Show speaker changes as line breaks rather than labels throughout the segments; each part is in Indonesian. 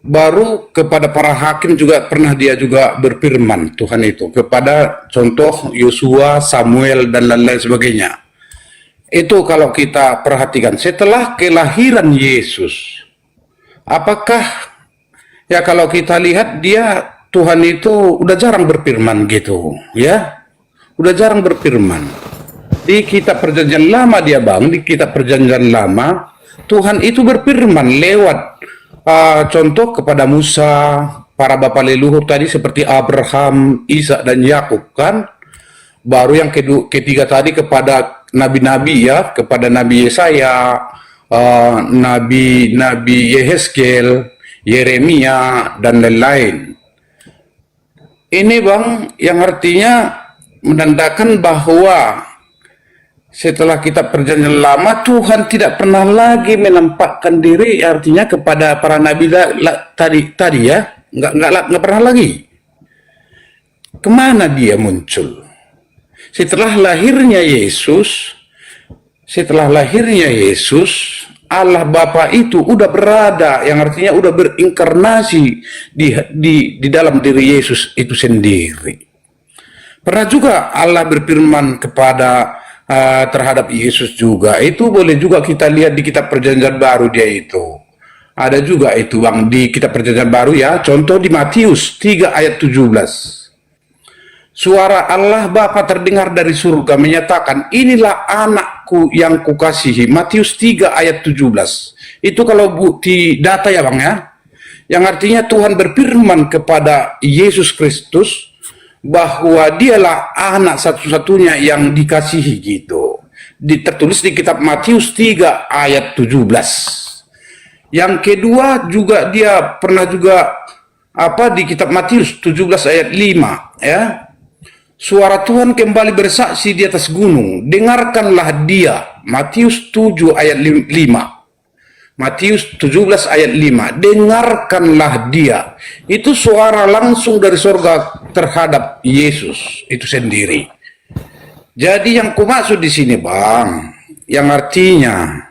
baru kepada para hakim juga pernah dia juga berfirman Tuhan itu kepada contoh Yosua, Samuel dan lain-lain sebagainya. Itu kalau kita perhatikan setelah kelahiran Yesus, apakah ya kalau kita lihat dia Tuhan itu udah jarang berfirman gitu ya, udah jarang berfirman. Di kitab perjanjian lama dia bang, di kitab perjanjian lama Tuhan itu berfirman lewat contoh kepada Musa, para bapak leluhur tadi seperti Abraham, Ishak dan Yakub kan. Baru yang ketiga tadi kepada nabi-nabi ya, kepada Nabi Yesaya, Nabi Yehezkel, Yeremia dan lain-lain. Ini bang yang artinya menandakan bahwa setelah kitab perjanjian lama Tuhan tidak pernah lagi menampakkan diri artinya kepada para nabi tadi ya, nggak pernah lagi. Kemana dia muncul? Setelah lahirnya Yesus, Allah Bapa itu udah berada, yang artinya udah berinkarnasi di dalam diri Yesus itu sendiri. Pernah juga Allah berfirman kepada terhadap Yesus juga. Itu boleh juga kita lihat di kitab perjanjian baru dia itu. Ada juga itu bang di kitab perjanjian baru ya. Contoh di Matius 3 ayat 17. Suara Allah Bapa terdengar dari surga menyatakan, inilah anakku yang kukasihi. Matius 3 ayat 17. Itu kalau bukti data ya bang ya. Yang artinya Tuhan berfirman kepada Yesus Kristus bahwa dialah anak satu-satunya yang dikasihi gitu. Tertulis di kitab Matius 3 ayat 17. Yang kedua juga dia pernah juga di kitab Matius 17 ayat 5 ya. Suara Tuhan kembali bersaksi di atas gunung, dengarkanlah dia. Matius 7 ayat 5. Matius 17 ayat 5, dengarkanlah dia. Itu suara langsung dari surga terhadap Yesus itu sendiri. Jadi yang kumaksud di sini bang, yang artinya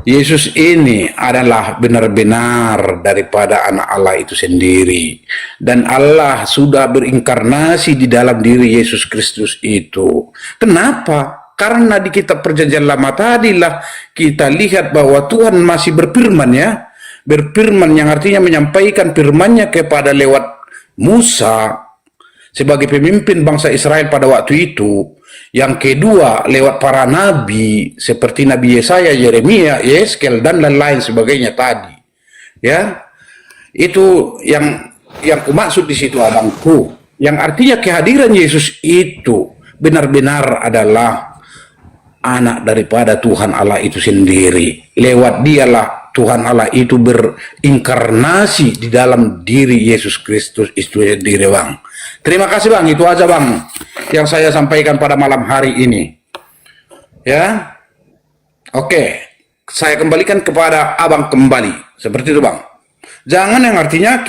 Yesus ini adalah benar-benar daripada anak Allah itu sendiri. Dan Allah sudah berinkarnasi di dalam diri Yesus Kristus itu. Kenapa? Karena di kitab perjanjian lama tadilah kita lihat bahwa Tuhan masih berfirman ya. Berfirman yang artinya menyampaikan firman-Nya kepada lewat Musa sebagai pemimpin bangsa Israel pada waktu itu. Yang kedua lewat para nabi seperti Nabi Yesaya, Yeremia, Yehezkel dan lain-lain sebagainya tadi. Ya. Itu yang kumaksud di situ abangku. Yang artinya kehadiran Yesus itu benar-benar adalah anak daripada Tuhan Allah itu sendiri. Lewat dialah Tuhan Allah itu berinkarnasi di dalam diri Yesus Kristus itu sendiri bang. Terima kasih bang, itu aja bang yang saya sampaikan pada malam hari ini. Ya, oke, saya kembalikan kepada abang kembali. Seperti itu bang. Jangan yang artinya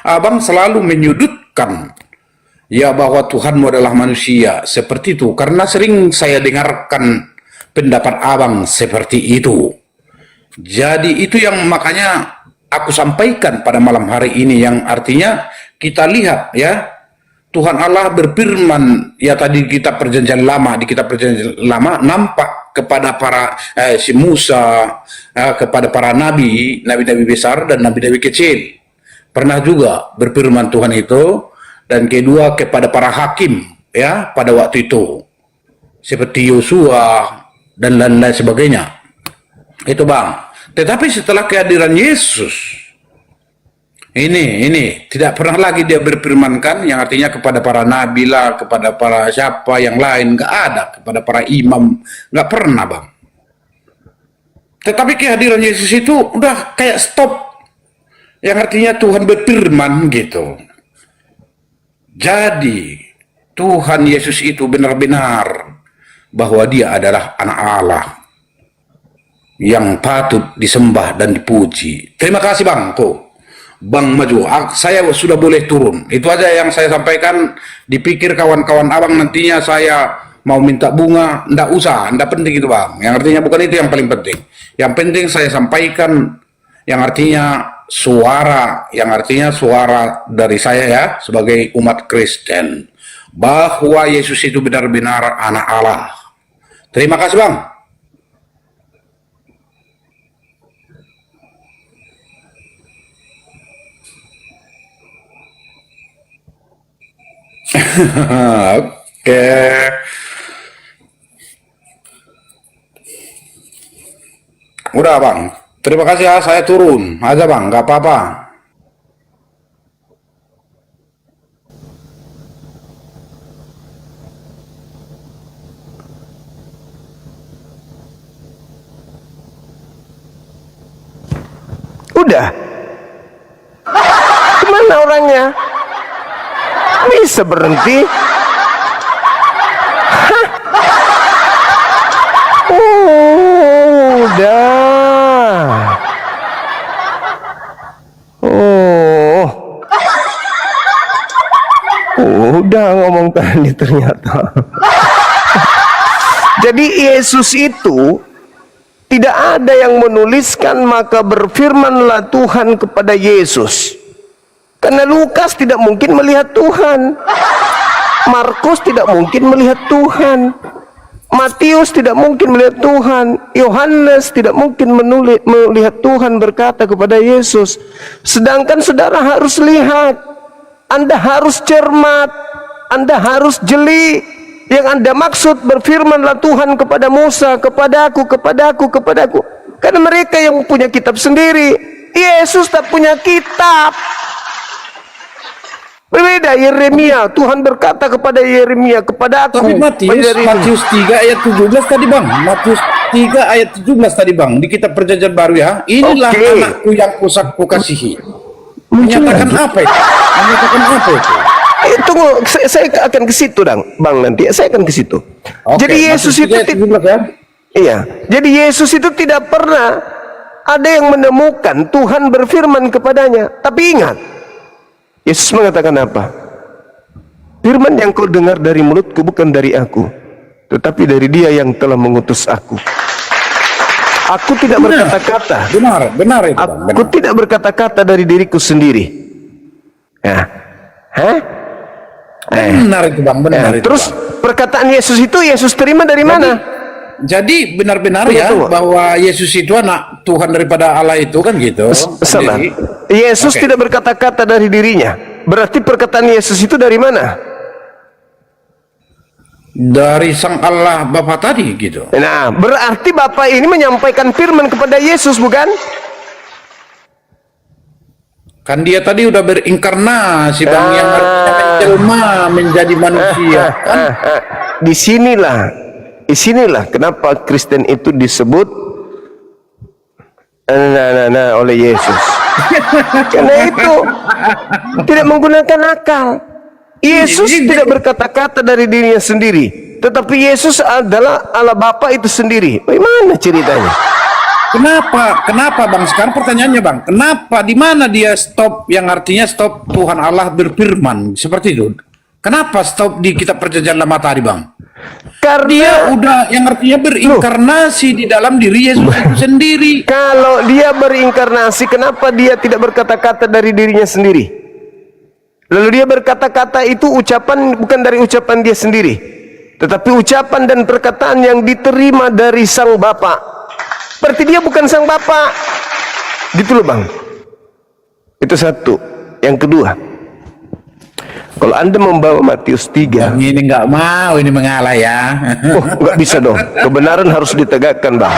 abang selalu menyudutkan ya bahwa Tuhanmu adalah manusia seperti itu, karena sering saya dengarkan pendapat abang seperti itu. Jadi itu yang makanya aku sampaikan pada malam hari ini, yang artinya kita lihat ya Tuhan Allah berfirman ya tadi di kitab perjanjian lama, di kitab perjanjian lama nampak kepada para si Musa, kepada para nabi besar dan nabi-nabi kecil. Pernah juga berfirman Tuhan itu. Dan kedua kepada para hakim ya pada waktu itu seperti Yosua dan lain-lain sebagainya. Itu bang. Tetapi setelah kehadiran Yesus ini tidak pernah lagi dia berfirmankan, yang artinya kepada para nabi lah, kepada para siapa yang lain, nggak ada, kepada para imam nggak pernah bang. Tetapi kehadiran Yesus itu udah kayak stop, yang artinya Tuhan berfirman gitu. Jadi Tuhan Yesus itu benar-benar bahwa dia adalah anak Allah yang patut disembah dan dipuji. Terima kasih bang, Bang Maju. Saya sudah boleh turun. Itu aja yang saya sampaikan. Dipikir kawan-kawan abang nantinya saya mau minta bunga, ndak usah, ndak penting itu bang. Yang artinya bukan itu yang paling penting. Yang penting saya sampaikan yang artinya suara, yang artinya suara dari saya ya, sebagai umat Kristen, bahwa Yesus itu benar-benar anak Allah. Terima kasih Bang. Oke. Udah Bang, terima kasih ya, saya turun aja Bang, nggak apa-apa.
Udah. Kemana orangnya? Bisa berhenti? Hah? Udah. Udah ngomong tadi ternyata. Jadi Yesus itu tidak ada yang menuliskan, maka berfirmanlah Tuhan kepada Yesus. Karena Lukas tidak mungkin melihat Tuhan, Markus tidak mungkin melihat Tuhan, Matius tidak mungkin melihat Tuhan, Yohanes tidak mungkin melihat Tuhan berkata kepada Yesus. Sedangkan saudara harus lihat, Anda harus cermat, Anda harus jeli. Yang Anda maksud berfirmanlah Tuhan kepada Musa, kepadaku. Karena mereka yang punya kitab sendiri. Yesus tak punya kitab. Berbeda Yeremia, Tuhan berkata kepada Yeremia, kepada aku.
Tapi Matius 3 ayat 17 tadi Bang. Matius 3 ayat 17 tadi Bang, di kitab Perjanjian Baru ya. Inilah anakku yang kukasihi. Menyatakan apa itu? Menyatakan apa itu?
Tunggu, saya akan ke situ Bang, nanti saya akan ke situ. Jadi Yesus itu jadi Yesus itu tidak pernah ada yang menemukan Tuhan berfirman kepadanya. Tapi ingat, Yesus mengatakan apa? Firman yang kau dengar dari mulutku bukan dari aku, tetapi dari Dia yang telah mengutus aku. Aku tidak berkata-kata.
Benar itu Bang.
Aku tidak berkata-kata dari diriku sendiri. Ya.
Benar itu Bang, benar itu.
Terus
Bang,
perkataan Yesus itu Yesus terima dari mana?
jadi benar-benar ya bahwa Yesus itu anak Tuhan daripada Allah itu kan gitu.
Salah. Yesus tidak berkata-kata dari dirinya. Berarti perkataan Yesus itu dari mana?
Dari Sang Allah Bapa tadi gitu.
Nah, berarti Bapa ini menyampaikan firman kepada Yesus, bukan?
Kan dia tadi udah berinkarnasi Bang, yang artinya menjelma menjadi manusia.
Disinilah kenapa Kristen itu disebut oleh Yesus. Karena itu tidak menggunakan akal. Yesus tidak berkata-kata dari dirinya sendiri, tetapi Yesus adalah Allah Bapa itu sendiri. Bagaimana ceritanya?
Kenapa Bang? Sekarang pertanyaannya Bang, kenapa di mana dia stop, yang artinya stop Tuhan Allah berfirman seperti itu? Kenapa stop di kitab Perjanjian Lama tadi Bang? Karena dia udah yang artinya berinkarnasi di dalam diri Yesus itu sendiri.
Kalau dia berinkarnasi, kenapa dia tidak berkata-kata dari dirinya sendiri? Lalu dia berkata-kata itu ucapan bukan dari ucapan dia sendiri, tetapi ucapan dan perkataan yang diterima dari Sang Bapa. Berarti dia bukan Sang Bapa. Gitu loh Bang. Itu satu. Yang kedua, kalau Anda membawa Matius 3,
ini nggak mau, ini mengalah ya.
Nggak bisa dong. Kebenaran harus ditegakkan Bang.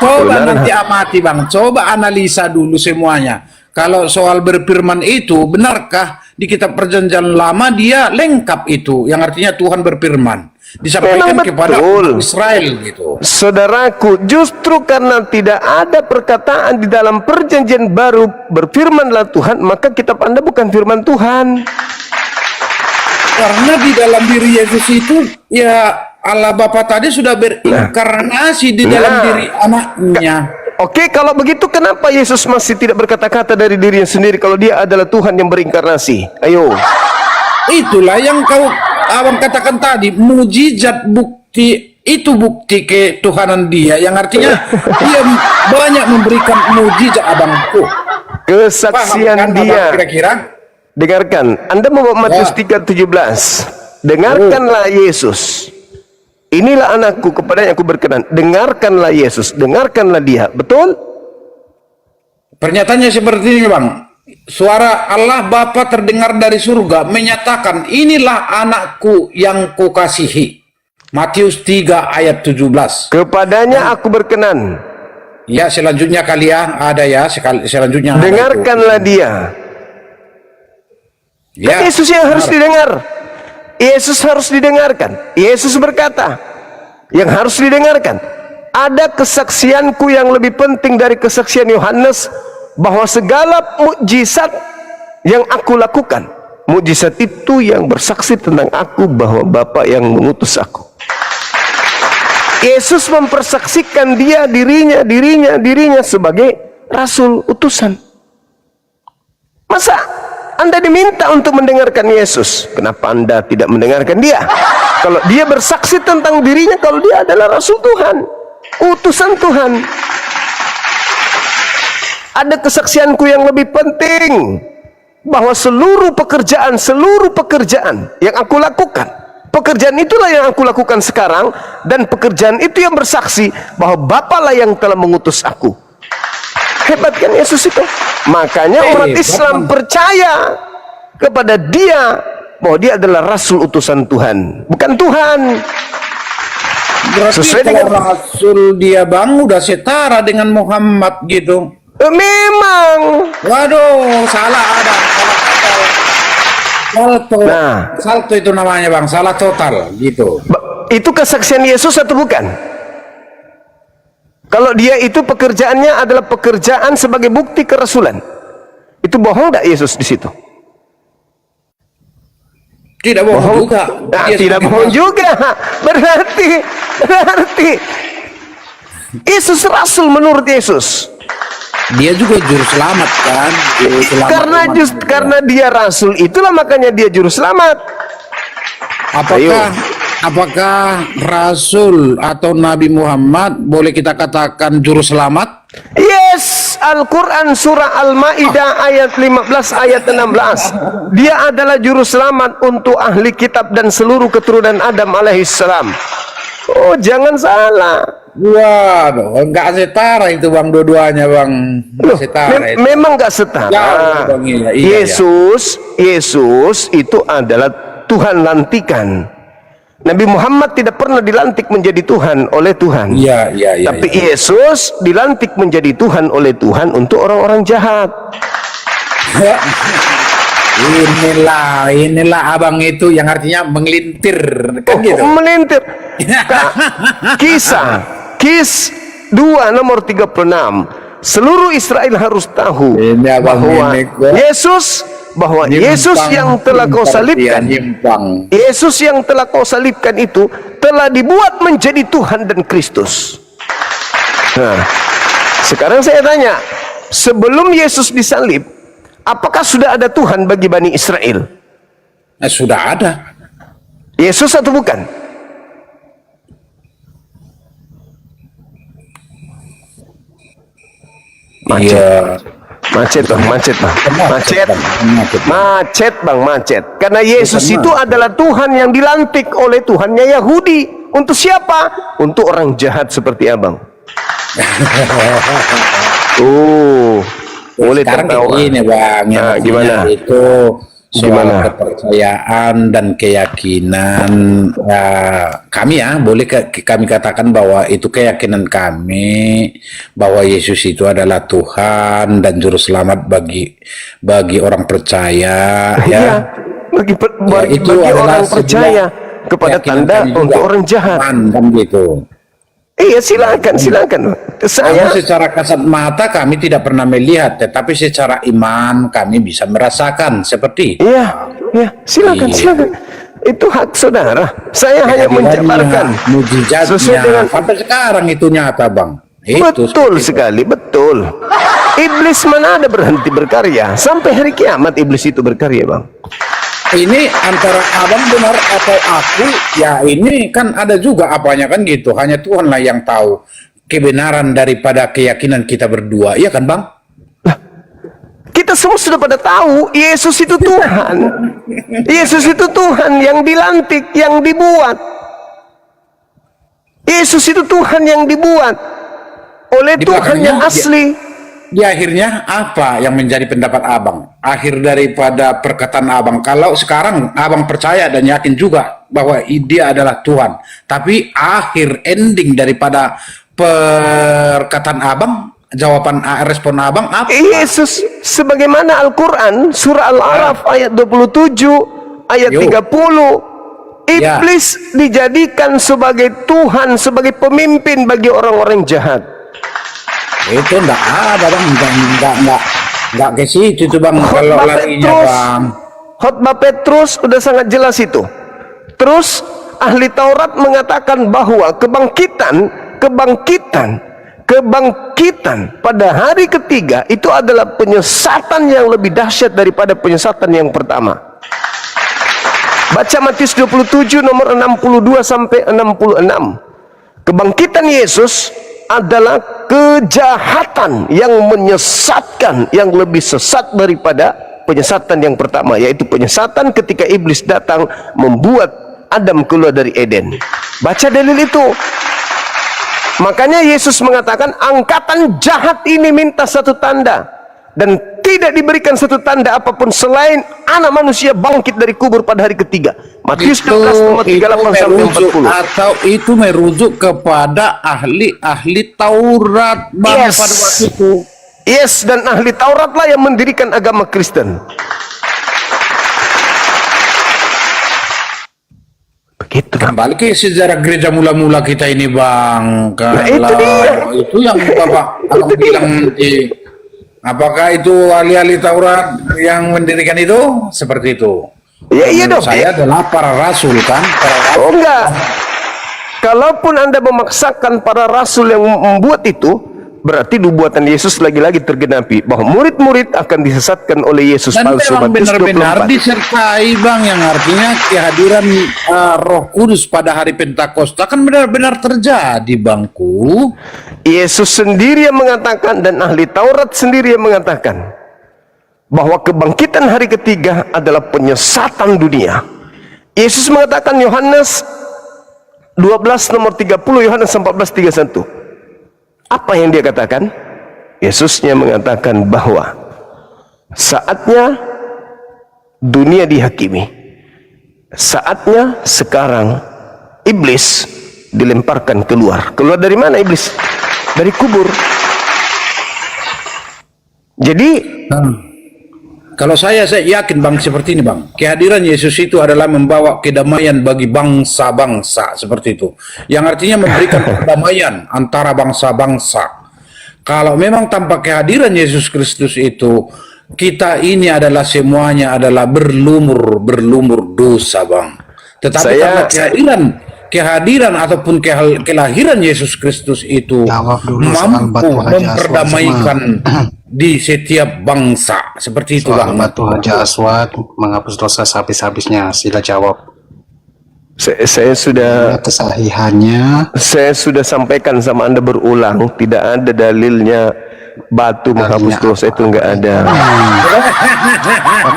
Coba nanti amati Bang, coba analisa dulu semuanya. Kalau soal berfirman itu, benarkah di kitab Perjanjian Lama dia lengkap itu, yang artinya Tuhan berfirman, disampaikan kepada Israel gitu.
Saudaraku, justru karena tidak ada perkataan di dalam Perjanjian Baru berfirmanlah Tuhan, maka kitab Anda bukan firman Tuhan.
Karena di dalam diri Yesus itu ya Allah Bapa tadi sudah berinkarnasi di dalam diri anaknya.
Oke, kalau begitu kenapa Yesus masih tidak berkata-kata dari dirinya sendiri kalau dia adalah Tuhan yang berinkarnasi? Ayo.
Itulah yang abang katakan tadi, mujizat bukti Itu bukti ketuhanan dia, yang artinya dia banyak memberikan mujizat abangku.
Kesaksian
Paham kan,
dia.
abang, kira-kira?
Dengarkan, Anda membawa Matius
Ya.
3:17. Dengarkanlah Yesus. Inilah anakku, kepadanya aku berkenan. Dengarkanlah Yesus, dengarkanlah dia. Betul?
Pernyataannya seperti ini, Bang. Suara Allah Bapa terdengar dari surga menyatakan, inilah anakku yang kukasihi. Matius 3 ayat 17.
Kepadanya aku berkenan.
Ya, selanjutnya kali ya, ada ya, selanjutnya ada
Dengarkanlah dia.
itu. Ya,
Yesus yang harus
benar.
didengar. Yesus harus didengarkan. Yesus berkata, yang harus didengarkan. Ada kesaksianku yang lebih penting dari kesaksian Yohanes, bahwa segala mukjizat yang aku lakukan, mukjizat itu yang bersaksi tentang aku, bahwa Bapa yang mengutus aku. Yesus mempersaksikan dirinya sebagai rasul utusan. Masa Anda diminta untuk mendengarkan Yesus? Kenapa Anda tidak mendengarkan dia? Kalau dia bersaksi tentang dirinya, kalau dia adalah rasul Tuhan, utusan Tuhan. Ada kesaksianku yang lebih penting, bahwa seluruh pekerjaan yang aku lakukan, pekerjaan itulah yang aku lakukan sekarang, dan pekerjaan itu yang bersaksi bahwa Bapalah yang telah mengutus aku. Hebat kan Yesus itu? Makanya umat Islam percaya kepada dia, bahwa dia adalah rasul utusan Tuhan, bukan Tuhan.
Berarti
Sesuai
kalau
dengan-
rasul dia, Bang, udah setara dengan Muhammad gitu.
Memang.
Waduh, salah ada, salah total. Salto,
Nah.
salto itu namanya, Bang, salah total gitu.
Itu kesaksian Yesus atau bukan? Kalau dia itu pekerjaannya adalah pekerjaan sebagai bukti kerasulan, itu bohong tidak Yesus di situ?
Tidak bohong juga.
Nah,
Dia
tidak
sebagai
bohong
rasul.
juga. Berarti Yesus rasul menurut Yesus.
Dia juga juru selamat kan? Juru selamat umat juga.
Karena dia rasul, itulah makanya dia juru selamat.
Apakah Rasul atau Nabi Muhammad boleh kita katakan juru selamat?
Yes, Al-Quran surah Al-Ma'idah ayat 15 ayat 16. Dia adalah juru selamat untuk ahli kitab dan seluruh keturunan Adam alaihissalam. Oh, jangan salah.
Waduh, enggak setara itu, Bang, dua-duanya, Bang. Enggak setara itu.
Memang nggak setara.
Jauh, Bang, iya,
Yesus itu adalah Tuhan lantikan. Nabi Muhammad tidak pernah dilantik menjadi Tuhan oleh Tuhan.
Iya.
Tapi Yesus dilantik menjadi Tuhan oleh Tuhan untuk orang-orang jahat.
Inilah abang itu yang artinya mengelintir kan gitu.
Melintir. Kis 2 nomor 36. Seluruh Israel harus tahu
Ini abang
bahwa
ini kok.
Yesus yang telah kau salibkan,
nyimpang.
Yesus yang telah kau salibkan itu telah dibuat menjadi Tuhan dan Kristus. Nah, sekarang saya tanya, sebelum Yesus disalib, apakah sudah ada Tuhan bagi Bani Israel?
Nah, sudah ada.
Yesus atau bukan?
Iya.
Macet bang. Karena Yesus itu adalah Tuhan yang dilantik oleh Tuhannya Yahudi. Untuk siapa? Untuk orang jahat seperti abang. Boleh
Sekarang
tertawa.
ini, Bang, yang
Nah, gimana?
itu soal
Gimana?
kepercayaan dan keyakinan kami boleh kami katakan bahwa itu keyakinan kami bahwa Yesus itu adalah Tuhan dan juru selamat bagi orang percaya
Ya, bagi orang percaya kepada tanda untuk orang jahat.
kan gitu.
Iya, silakan.
Namun secara kasat mata kami tidak pernah melihat, tetapi secara iman kami bisa merasakan seperti itu.
Iya, silakan. Itu hak saudara. Saya hanya menjabarkan
mujizatnya
sesuai dengan
sampai sekarang itu nyata, Bang.
betul sekali, betul. Iblis mana ada berhenti berkarya? Sampai hari kiamat iblis itu berkarya, Bang.
ini antara abang benar atau aku, ya ini kan ada juga apanya kan gitu. Hanya Tuhanlah yang tahu kebenaran daripada keyakinan kita berdua, iya kan bang?
Kita semua sudah pada tahu Yesus itu Tuhan. Yesus itu Tuhan yang dilantik, yang dibuat. Yesus itu Tuhan yang dibuat oleh
Di
Tuhan
belakangnya,
yang asli.
Di akhirnya apa yang menjadi pendapat abang? Akhir daripada perkataan abang, kalau sekarang abang percaya dan yakin juga bahwa dia adalah Tuhan, tapi akhir ending daripada perkataan abang, jawaban respon abang apa?
Yesus sebagaimana Al-Quran surah Al-Araf ayat 27 ayat
Yo.
30, iblis dijadikan sebagai Tuhan, sebagai pemimpin bagi orang-orang jahat.
Itu enggak ada bang, enggak ke situ itu bang. Kalau larinya bang,
Khotbah Petrus udah sangat jelas itu. Terus ahli Taurat mengatakan bahwa kebangkitan pada hari ketiga itu adalah penyesatan yang lebih dahsyat daripada penyesatan yang pertama. Baca Matius 27 nomor 62 sampai 66. Kebangkitan Yesus adalah kejahatan yang menyesatkan, yang lebih sesat daripada penyesatan yang pertama, yaitu penyesatan ketika iblis datang membuat Adam keluar dari Eden. Baca dalil itu. Makanya Yesus mengatakan angkatan jahat ini minta satu tanda, dan tidak diberikan satu tanda apapun selain anak manusia bangkit dari kubur pada hari ketiga. Matius 12 nomor 38 sampai 40.
Atau itu merujuk kepada ahli Taurat bang,
Yes.
pada waktu itu.
Yes, dan ahli Tauratlah yang mendirikan agama Kristen. Begitu.
Kembali ke sejarah gereja mula-mula kita ini bang.
Nah, itu dia.
Itu yang bapak akan bilang nanti. Apakah itu ahli-ahli Taurat yang mendirikan itu? Seperti itu.
Ya, iya dong.
Saya adalah para rasul kan.
Oh enggak. Kalaupun Anda memaksakan para rasul yang membuat itu, berarti nubuatan Yesus lagi-lagi tergenapi bahwa murid-murid akan disesatkan oleh Yesus
Dan
palsu.
memang
Matius
benar-benar
24.
disertai bang, yang artinya kehadiran Roh Kudus pada hari Pentakosta kan benar-benar terjadi bangku.
Yesus sendiri yang mengatakan dan ahli Taurat sendiri yang mengatakan bahwa kebangkitan hari ketiga adalah penyesatan dunia. Yesus mengatakan Yohanes 12 nomor 30, Yohanes 14:31. Apa yang dia katakan? Yesusnya mengatakan bahwa saatnya dunia dihakimi. Saatnya sekarang iblis dilemparkan keluar. Keluar dari mana iblis? Dari kubur. Jadi
Kalau saya yakin bang seperti ini bang, kehadiran Yesus itu adalah membawa kedamaian bagi bangsa-bangsa seperti itu, yang artinya memberikan kedamaian antara bangsa-bangsa. Kalau memang tanpa kehadiran Yesus Kristus itu, kita ini adalah semuanya adalah berlumur dosa bang. Tetapi karena kehadiran ataupun kelahiran Yesus Kristus itu mampu memperdamaikan di setiap bangsa, seperti itu bang.
Batu Hajar Aswad menghapus dosa habis-habisnya, sila jawab.
saya sudah
Kesahihannya
saya sudah sampaikan sama Anda berulang, tidak ada dalilnya batu menghapus dosa itu, enggak ada.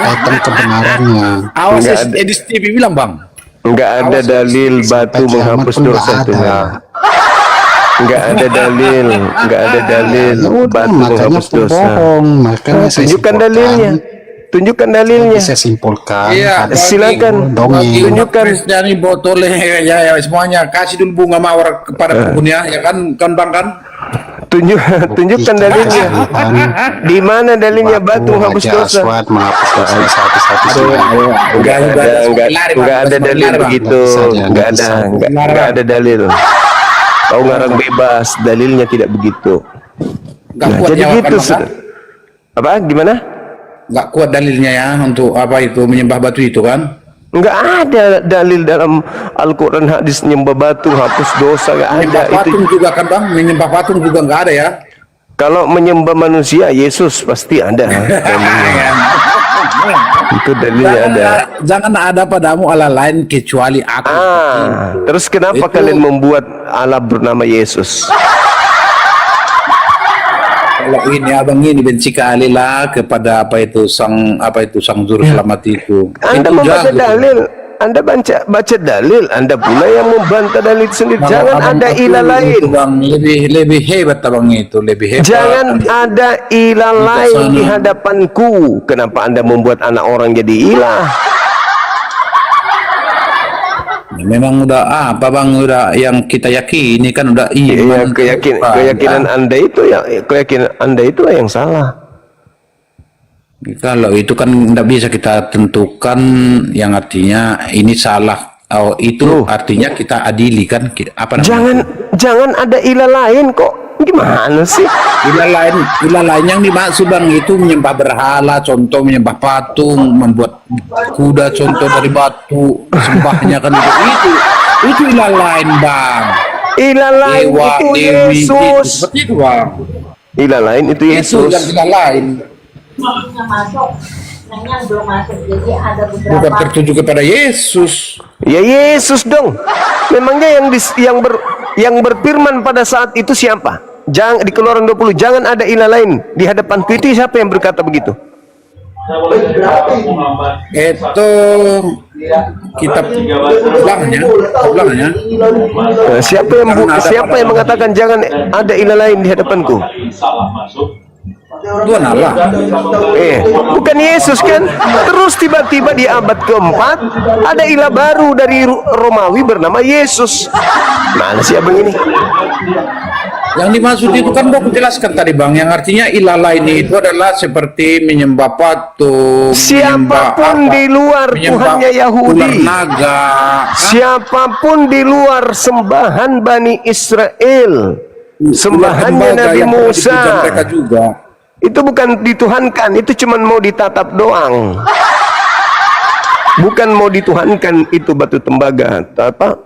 kaitan kebenarannya.
Awas
Enggak ada.
Edis TV bilang bang.
Enggak ada dalil batu
Sampai
menghapus
kiamat pun
dosa
nggak
itu.
ada.
Enggak ada dalil, enggak ada dalil
Ya udah,
batu
makanya
menghapus dosa.
bohong. Makanya saya
Tunjukkan
simpulkan.
dalilnya. Tunjukkan dalilnya.
Saya simpulkan.
Iya,
ada
silakan.
dongeng.
Tunjukkan.
Dari botol ya semuanya, kasih dulu bunga mawar kepada penghuninya, ya kan bang kan?
Tunjukkan dalilnya. Di mana dalilnya batu menghapus
Hajar
dosa?
Aswad menghapus dosa habis-habisnya.
Enggak ada dalil begitu. Enggak ada dalil. Kau ngarang bebas, dalilnya tidak begitu.
Nggak kuat
Jadi
nyawa
gitu
kan, Bang,
sudah. Apa? Gimana?
Nggak kuat dalilnya ya untuk apa itu menyembah batu itu kan?
Enggak ada dalil dalam Al-Quran hadis nyembah batu hapus dosa, enggak ada
Menyembah
itu.
patung juga kan bang? Menyembah patung juga nggak ada ya?
Kalau menyembah manusia, Yesus pasti ada. Itu dalilnya ada.
Jangan ada padamu Allah lain kecuali aku.
Terus kenapa
Itu-
kalian membuat Allah bernama Yesus?
Kalau ini abang ini benci kali lah kepada apa itu sang juru selamat itu.
Anda
Itu
membaca
jangan.
dalil, Anda baca dalil, Anda pula yang membantah dalil itu sendiri.
Bang,
Jangan
abang
ada
aku
ilah
itu,
lain.
Bang, lebih hebat abang itu, lebih hebat.
Jangan ada ilah
Di
lain
sana.
di hadapanku. Kenapa Anda membuat anak orang jadi ilah?
Memang udah apa bang, udah yang kita yakini kan udah
Iya,
iman.
keyakinan Anda itu ya, keyakinan Anda itulah yang salah.
Kalau itu kan tidak bisa kita tentukan, yang artinya ini salah. Oh, itu artinya kita adili kan? Apa namanya?
Jangan ada ilah lain kok. Gimana sih?
Ilah lain yang dimaksud bang itu menyembah berhala, contoh menyembah patung, membuat kuda contoh dari batu, sembahnya kan itu ilah lain bang.
Ilah lain
Dewa,
itu
Dewi,
Yesus.
seperti itu bang.
Ilah lain itu
Itu
Yesus.
yang ilah lain,
Yang masuk, yang belum masuk. Jadi ada
bukan
beberapa.
tertuju kepada Yesus.
Ya Yesus dong. Memangnya yang berfirman pada saat itu siapa? Jangan di Keluaran 20, jangan ada ilah lain di hadapanku, itu siapa yang berkata begitu?
Itu kitab ulangnya.
Siapa yang mengatakan jangan ada ilah lain di hadapanku?
Tuhan Allah.
Bukan Yesus kan? Terus tiba-tiba di abad keempat ada ilah baru dari Romawi bernama Yesus. Mana sih abang ini?
Yang dimaksud itu kan aku jelaskan tadi bang, yang artinya ilah lain itu adalah seperti menyembah patung,
Siapapun di luar Tuhannya Yahudi,
ular naga,
siapapun di luar sembahan Bani Israel, sembahannya
lembaga
Nabi
yang pernah
Musa,
dipuja mereka juga.
itu bukan dituhankan, itu cuma mau ditatap doang. Bukan mau dituhankan, itu batu tembaga,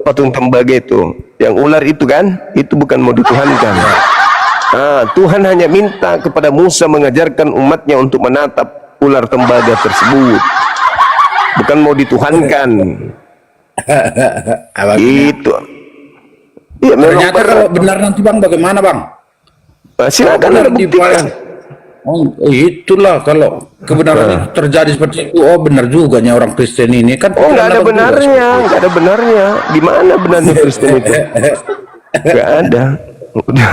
patung tembaga itu, yang ular itu kan, itu bukan mau dituhankan. Tuhan hanya minta kepada Musa mengajarkan umatnya untuk menatap ular tembaga tersebut, bukan mau dituhankan. Itu. Ya,
Ternyata kalau benar nanti bang, bagaimana bang?
silakan
Benar
Anda buktikan.
Oh, itulah kalau kebenaran itu terjadi seperti itu. Oh benar juga nya orang Kristen ini kan.
Oh, nggak ada benarnya, nggak ada benarnya. Di mana benarnya Kristen itu? Nggak ada. Udah,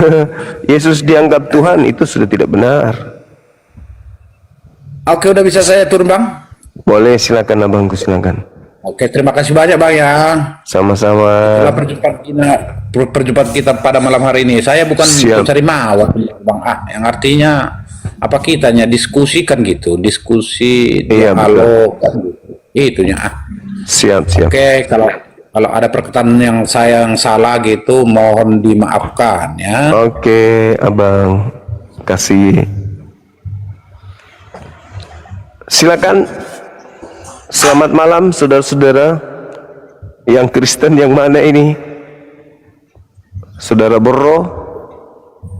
Yesus dianggap Tuhan itu sudah tidak benar.
Oke, udah bisa saya turun bang?
Boleh, silakan abangku, silakan.
Oke, terima kasih banyak bang ya.
Sama-sama.
Setelah perjumpaan kita pada malam hari ini, saya bukan
Siap.
mencari mawar bang. Yang artinya apa kitanya diskusikan gitu, diskusi,
Iya,
dialog kan gitu. Itunya.
Siap.
Oke, kalau ada perkataan yang saya yang salah gitu, mohon dimaafkan ya.
Oke, abang. Kasih. Silakan. Selamat malam, saudara-saudara yang Kristen yang mana ini? Saudara Borro,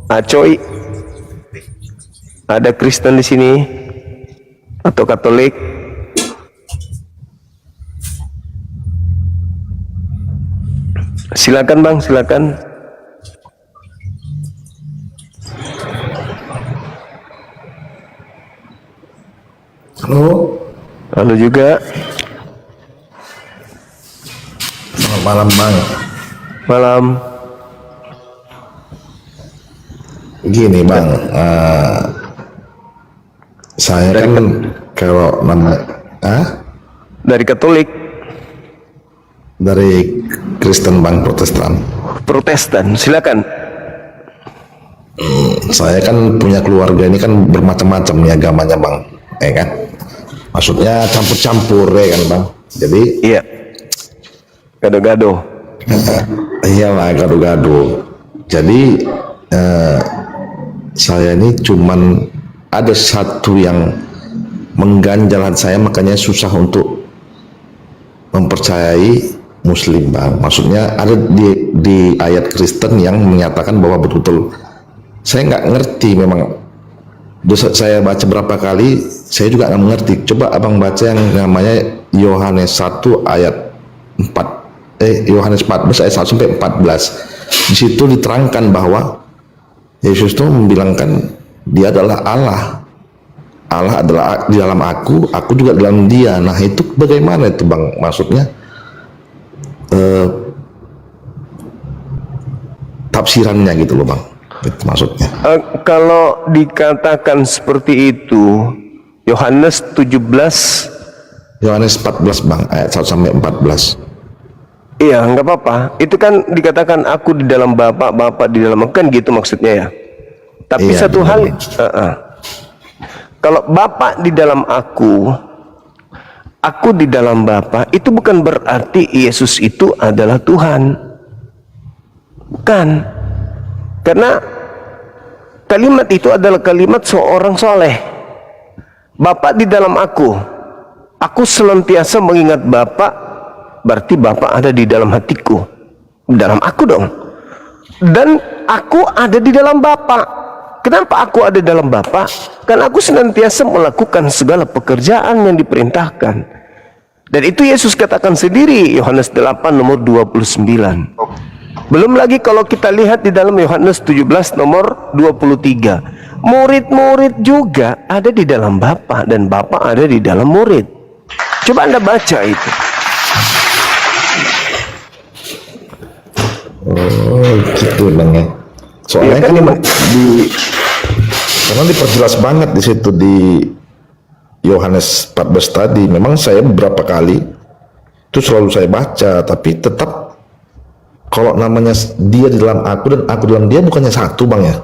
Acoy, ada Kristen di sini atau Katolik? Silakan bang, silakan.
Halo,
Halo juga.
selamat malam Bang.
Malam.
Gini Bang, saya kan kalau
Dari Katolik,
dari Kristen Bang, Protestan.
Protestan. Silakan.
Saya kan punya keluarga ini kan bermacam-macam nih agamanya Bang, kan? Maksudnya campur-campur ya kan Bang. Jadi
Iya. Gado-gado.
iyalah gado-gado. Jadi saya ini cuman ada satu yang mengganjal hati saya, makanya susah untuk mempercayai Muslim Bang. Maksudnya ada di ayat Kristen yang menyatakan bahwa betul-betul saya nggak ngerti, memang dosa saya baca berapa kali Saya juga nggak mengerti. Coba abang baca yang namanya Yohanes 1 ayat 4. Yohanes 14 ayat 1 sampai 14. Di situ diterangkan bahwa Yesus itu membilangkan dia adalah Allah. Allah adalah di dalam aku juga dalam dia. Nah itu bagaimana itu bang? Maksudnya tafsirannya gitu loh bang. Itu maksudnya.
Kalau dikatakan seperti itu, Yohanes 17,
Yohanes 14 bang, ayat 1 sampai 14.
iya nggak apa-apa. Itu kan dikatakan aku di dalam Bapa, Bapa di dalam aku, kan gitu maksudnya ya. Tapi
Iya,
satu
benar,
hal,
Bang.
kalau Bapa di dalam aku di dalam Bapa, itu bukan berarti Yesus itu adalah Tuhan. Bukan. Karena kalimat itu adalah kalimat seorang soleh. Bapa di dalam aku senantiasa mengingat Bapa, berarti Bapa ada di dalam hatiku, di dalam aku dong. Dan aku ada di dalam Bapa. Kenapa aku ada dalam Bapa? Karena aku senantiasa melakukan segala pekerjaan yang diperintahkan. Dan itu Yesus katakan sendiri, Yohanes 8 nomor 29. Belum lagi kalau kita lihat di dalam Yohanes 17 nomor 23. Murid-murid juga ada di dalam Bapa dan Bapa ada di dalam murid. Coba Anda baca itu.
Oh gitu bang ya. Soalnya
Ya, kan
kan karena diperjelas banget di situ di Yohanes 14 tadi. Memang saya beberapa kali itu selalu saya baca, tapi tetap kalau namanya dia di dalam aku dan aku dalam dia bukannya satu bang ya?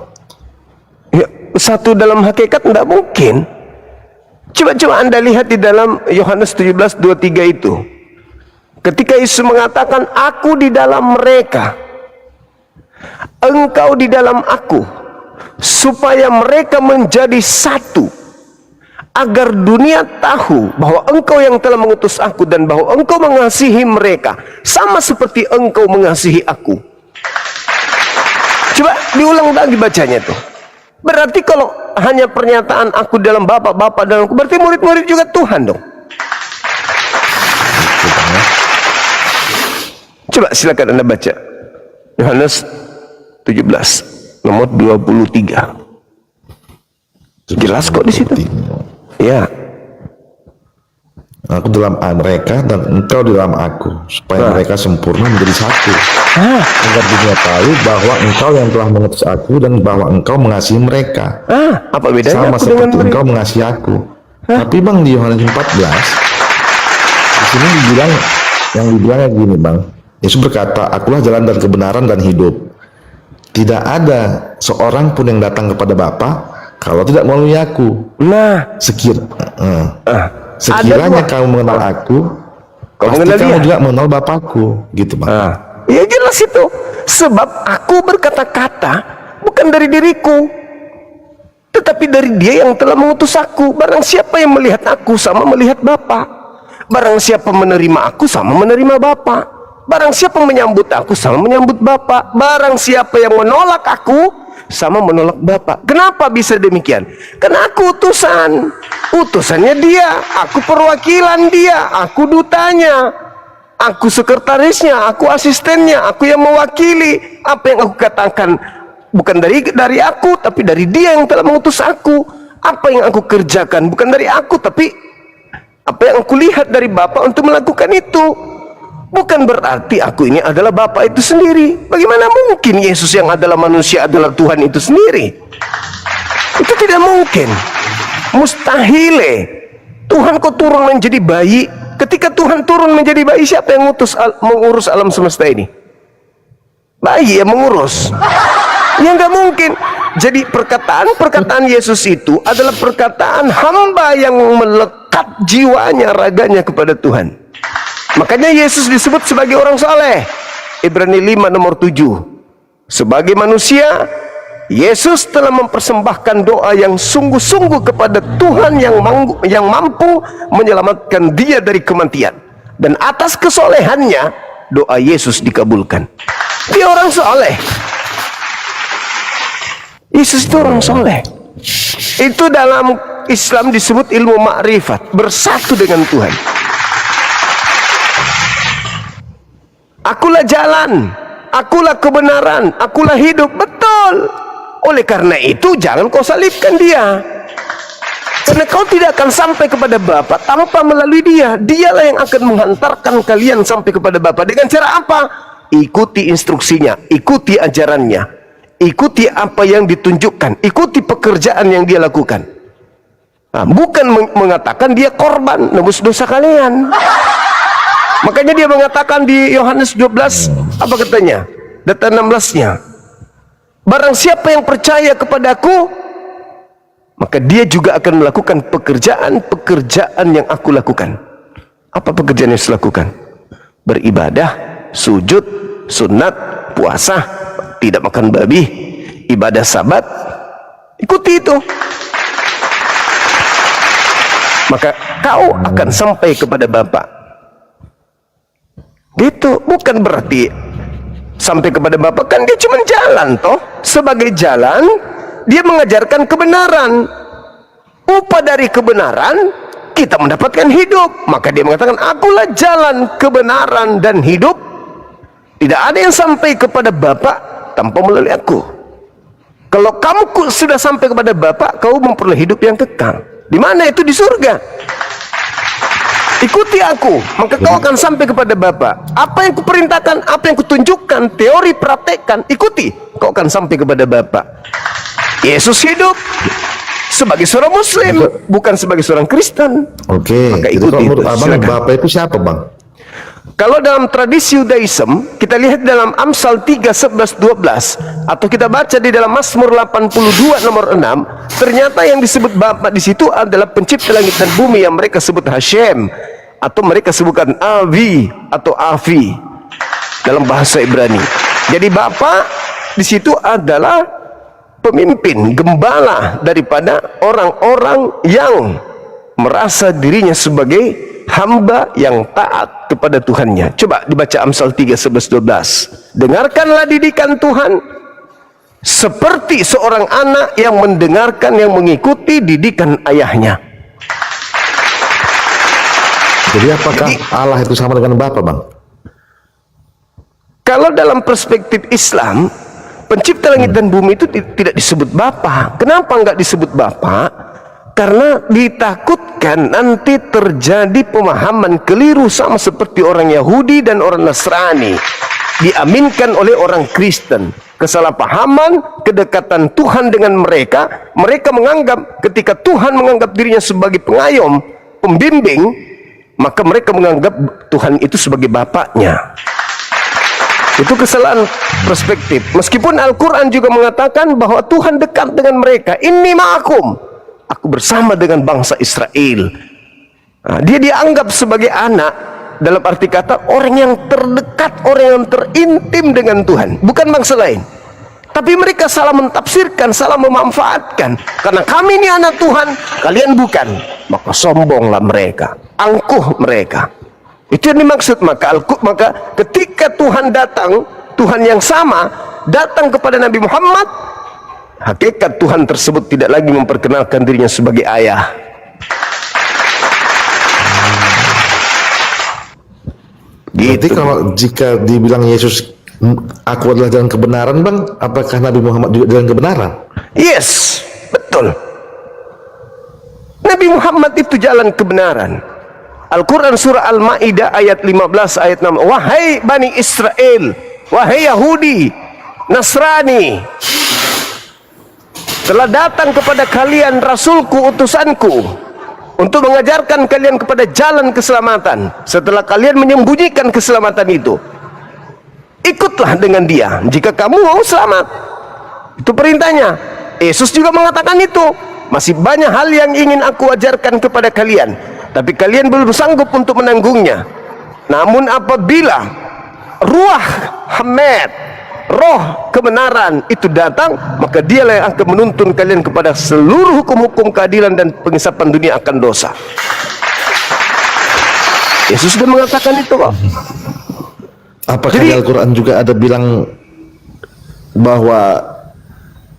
Ya, satu dalam hakikat tidak mungkin. Coba Anda lihat di dalam Yohanes 17:23 itu. Ketika Yesus mengatakan, aku di dalam mereka, engkau di dalam aku, supaya mereka menjadi satu, agar dunia tahu bahwa engkau yang telah mengutus aku dan bahwa engkau mengasihi mereka sama seperti engkau mengasihi aku. Coba diulang lagi bacanya tuh. Berarti kalau hanya pernyataan aku dalam Bapa, Bapa dalam aku, berarti murid-murid juga Tuhan dong. Coba silakan Anda baca Yohanes 17 nomor 23. Jelas kok di situ. Ya.
Aku dalam mereka dan engkau di dalam aku, supaya mereka sempurna menjadi satu. Agar dunia tahu bahwa engkau yang telah mengutus aku dan bahwa engkau mengasihi mereka.
Apa bedanya
Sama
aku
seperti
dengan mereka?
engkau mengasihi aku. Tapi bang di Yohanes 14 di sini dibilangnya gini bang. Yesus berkata, akulah jalan dan kebenaran dan hidup. Tidak ada seorang pun yang datang kepada Bapa kalau tidak melalui aku.
Nah,
sekiranya kamu mengenal aku, pasti kamu juga mengenal Bapakku, gitu bang.
Ya jelas itu. Sebab aku berkata-kata bukan dari diriku, tetapi dari Dia yang telah mengutus aku. Barang siapa yang melihat aku sama melihat Bapa. Barang siapa menerima aku sama menerima Bapa. Barang siapa menyambut aku sama menyambut Bapa. Barang siapa yang menolak aku sama menolak Bapa. Kenapa bisa demikian? Karena aku utusan. Utusannya Dia, aku perwakilan Dia, aku dutanya, aku sekretarisnya, aku asistennya, aku yang mewakili. Apa yang aku katakan bukan dari aku, tapi dari Dia yang telah mengutus aku. Apa yang aku kerjakan bukan dari aku, tapi apa yang aku lihat dari Bapa untuk melakukan itu. Bukan berarti aku ini adalah Bapa itu sendiri. Bagaimana mungkin Yesus yang adalah manusia adalah Tuhan itu sendiri? Itu tidak mungkin. Mustahil. Tuhan kok turun menjadi bayi? Ketika Tuhan turun menjadi bayi, siapa yang mengurus alam semesta ini? Bayi yang mengurus. Ya nggak mungkin. Jadi perkataan Yesus itu adalah perkataan hamba yang melekat jiwanya, raganya kepada Tuhan. Makanya Yesus disebut sebagai orang saleh. Ibrani 5 nomor 7. Sebagai manusia, Yesus telah mempersembahkan doa yang sungguh-sungguh kepada Tuhan yang mampu menyelamatkan Dia dari kematian. Dan atas kesolehannya, doa Yesus dikabulkan. Dia orang saleh. Yesus itu orang saleh. Itu dalam Islam disebut ilmu makrifat, bersatu dengan Tuhan. Akulah jalan, akulah kebenaran, akulah hidup. Betul. Oleh karena itu jangan kau salibkan dia, karena kau tidak akan sampai kepada Bapa tanpa melalui dia. Dialah yang akan menghantarkan kalian sampai kepada Bapa. Dengan cara apa? Ikuti instruksinya, ikuti ajarannya, ikuti apa yang ditunjukkan, ikuti pekerjaan yang dia lakukan. Bukan mengatakan dia korban nebus dosa kalian. Makanya dia mengatakan di Yohanes 12, apa katanya? Data 16-nya. Barang siapa yang percaya kepadaku, maka dia juga akan melakukan pekerjaan-pekerjaan yang aku lakukan. Apa pekerjaan yang saya lakukan? Beribadah, sujud, sunat, puasa, tidak makan babi, ibadah sabat. Ikuti itu, maka kau akan sampai kepada Bapa. Gitu. Bukan berarti sampai kepada Bapa kan dia cuma jalan toh. Sebagai jalan, dia mengajarkan kebenaran. Upah dari kebenaran kita mendapatkan hidup. Maka dia mengatakan, akulah jalan, kebenaran, dan hidup. Tidak ada yang sampai kepada Bapa tanpa melalui aku. Kalau kamu sudah sampai kepada Bapa, kau memperoleh hidup yang kekal. Di mana itu? Di surga. Ikuti aku, maka kau akan sampai kepada Bapa. Apa yang kuperintahkan, apa yang kutunjukkan, teori praktekkan, ikuti, kau akan sampai kepada Bapa. Yesus hidup sebagai seorang Muslim, bukan sebagai seorang Kristen.
Oke.
Maka
Jadi
ikuti
kalau menurut
itu.
abang,
Silakan.
Bapa itu siapa, Bang?
Kalau dalam tradisi Yudaism, kita lihat dalam Amsal 3, 11, 12, atau kita baca di dalam Mazmur 82 nomor 6, ternyata yang disebut Bapa di situ adalah pencipta langit dan bumi yang mereka sebut Hashem, atau mereka sebutkan Avi atau Avi dalam bahasa Ibrani. Jadi Bapa di situ adalah pemimpin, gembala daripada orang-orang yang merasa dirinya sebagai hamba yang taat kepada Tuhannya. Coba dibaca Amsal 3, 11, 12. Dengarkanlah didikan Tuhan seperti seorang anak yang mendengarkan, yang mengikuti didikan ayahnya.
Jadi apakah Allah itu sama dengan Bapa, Bang?
Kalau dalam perspektif Islam, pencipta langit dan bumi itu tidak disebut Bapa. Kenapa enggak disebut Bapa? Karena ditakutkan nanti terjadi pemahaman keliru sama seperti orang Yahudi dan orang Nasrani. Diaminkan oleh orang Kristen. Kesalahpahaman, kedekatan Tuhan dengan mereka. Mereka menganggap ketika Tuhan menganggap dirinya sebagai pengayom, pembimbing, maka mereka menganggap Tuhan itu sebagai bapaknya. Itu kesalahan perspektif. Meskipun Al-Quran juga mengatakan bahwa Tuhan dekat dengan mereka. Inni ma'akum. Aku bersama dengan bangsa Israel. Dia dianggap sebagai anak, dalam arti kata orang yang terdekat, orang yang terintim dengan Tuhan, bukan bangsa lain. Tapi mereka salah mentafsirkan, salah memanfaatkan. Karena kami ini anak Tuhan, kalian bukan. Maka sombonglah mereka, angkuh mereka. Itu yang dimaksud. Maka ketika Tuhan datang, Tuhan yang sama datang kepada Nabi Muhammad, hakikat Tuhan tersebut tidak lagi memperkenalkan dirinya sebagai ayah.
Berarti kalau jika dibilang Yesus, aku adalah jalan kebenaran, Bang, apakah Nabi Muhammad juga jalan kebenaran?
Yes, betul. Nabi Muhammad itu jalan kebenaran. Al-Quran surah Al-Ma'idah ayat 15 ayat 6. Wahai Bani Israel, wahai Yahudi, Nasrani, telah datang kepada kalian Rasulku, utusanku, untuk mengajarkan kalian kepada jalan keselamatan. Setelah kalian menyembunyikan keselamatan itu, ikutlah dengan dia jika kamu mau selamat. Itu perintahnya. Yesus juga mengatakan itu. Masih banyak hal yang ingin aku ajarkan kepada kalian, tapi kalian belum sanggup untuk menanggungnya. Namun apabila ruah Hamad, roh kebenaran itu datang, maka dialah yang akan menuntun kalian kepada seluruh hukum-hukum keadilan dan pengisapan dunia akan dosa. Yesus sudah mengatakan itu kok.
Apakah di Al-Quran juga ada bilang bahwa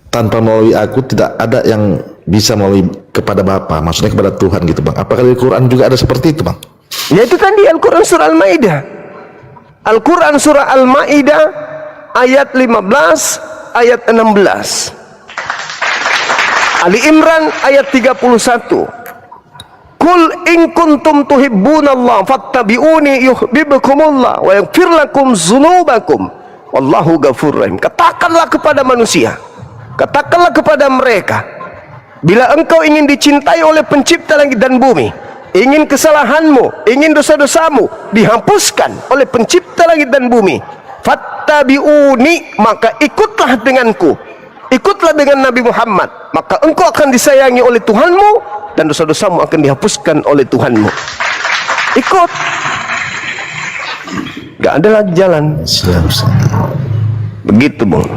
tanpa melalui aku tidak ada yang bisa melalui kepada Bapa, maksudnya kepada Tuhan gitu bang. Apakah di Quran juga ada seperti itu bang?
Ya itu tadi Al-Quran surah Al-Ma'idah. Al-Quran surah Al-Ma'idah ayat 15, ayat 16. Ali Imran ayat 31. Qul in kuntum tuhibbunallah fattabi'uni yuhibbukumullah wa yaghfir lakum dzunubakum wallahu ghafurur rahim. Katakanlah kepada manusia, katakanlah kepada mereka, bila engkau ingin dicintai oleh pencipta langit dan bumi, ingin kesalahanmu, ingin dosa-dosamu dihapuskan oleh pencipta langit dan bumi, fattabi'uni, maka ikutlah denganku, ikutlah dengan Nabi Muhammad, maka engkau akan disayangi oleh Tuhanmu dan dosa-dosamu akan dihapuskan oleh Tuhanmu. Ikut, gak ada lagi jalan.
Siap.
Begitu bang.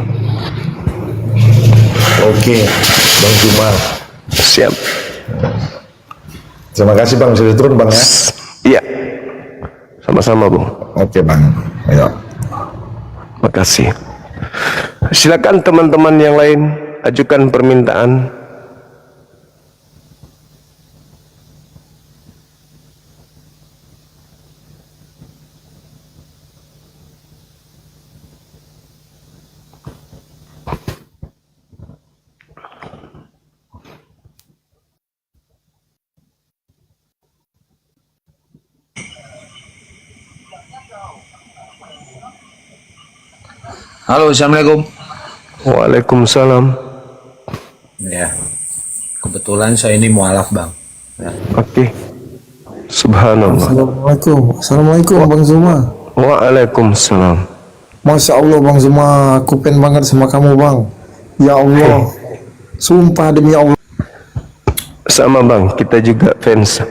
Oke, Bang Zuma.
Siap.
Terima kasih bang, bisa diturun bang ya.
Iya, sama-sama bang.
Oke bang, ayo.
Makasih. Silakan teman-teman yang lain ajukan permintaan.
Halo, assalamualaikum.
Waalaikumsalam.
Ya, kebetulan saya ini mualaf bang. Ya.
Oke. Subhanallah.
Assalamualaikum Bang Zuma.
Waalaikumsalam.
Masya Allah Bang Zuma, aku pengen banget sama kamu Bang. Ya Allah, sumpah demi Allah.
Sama bang, kita juga fans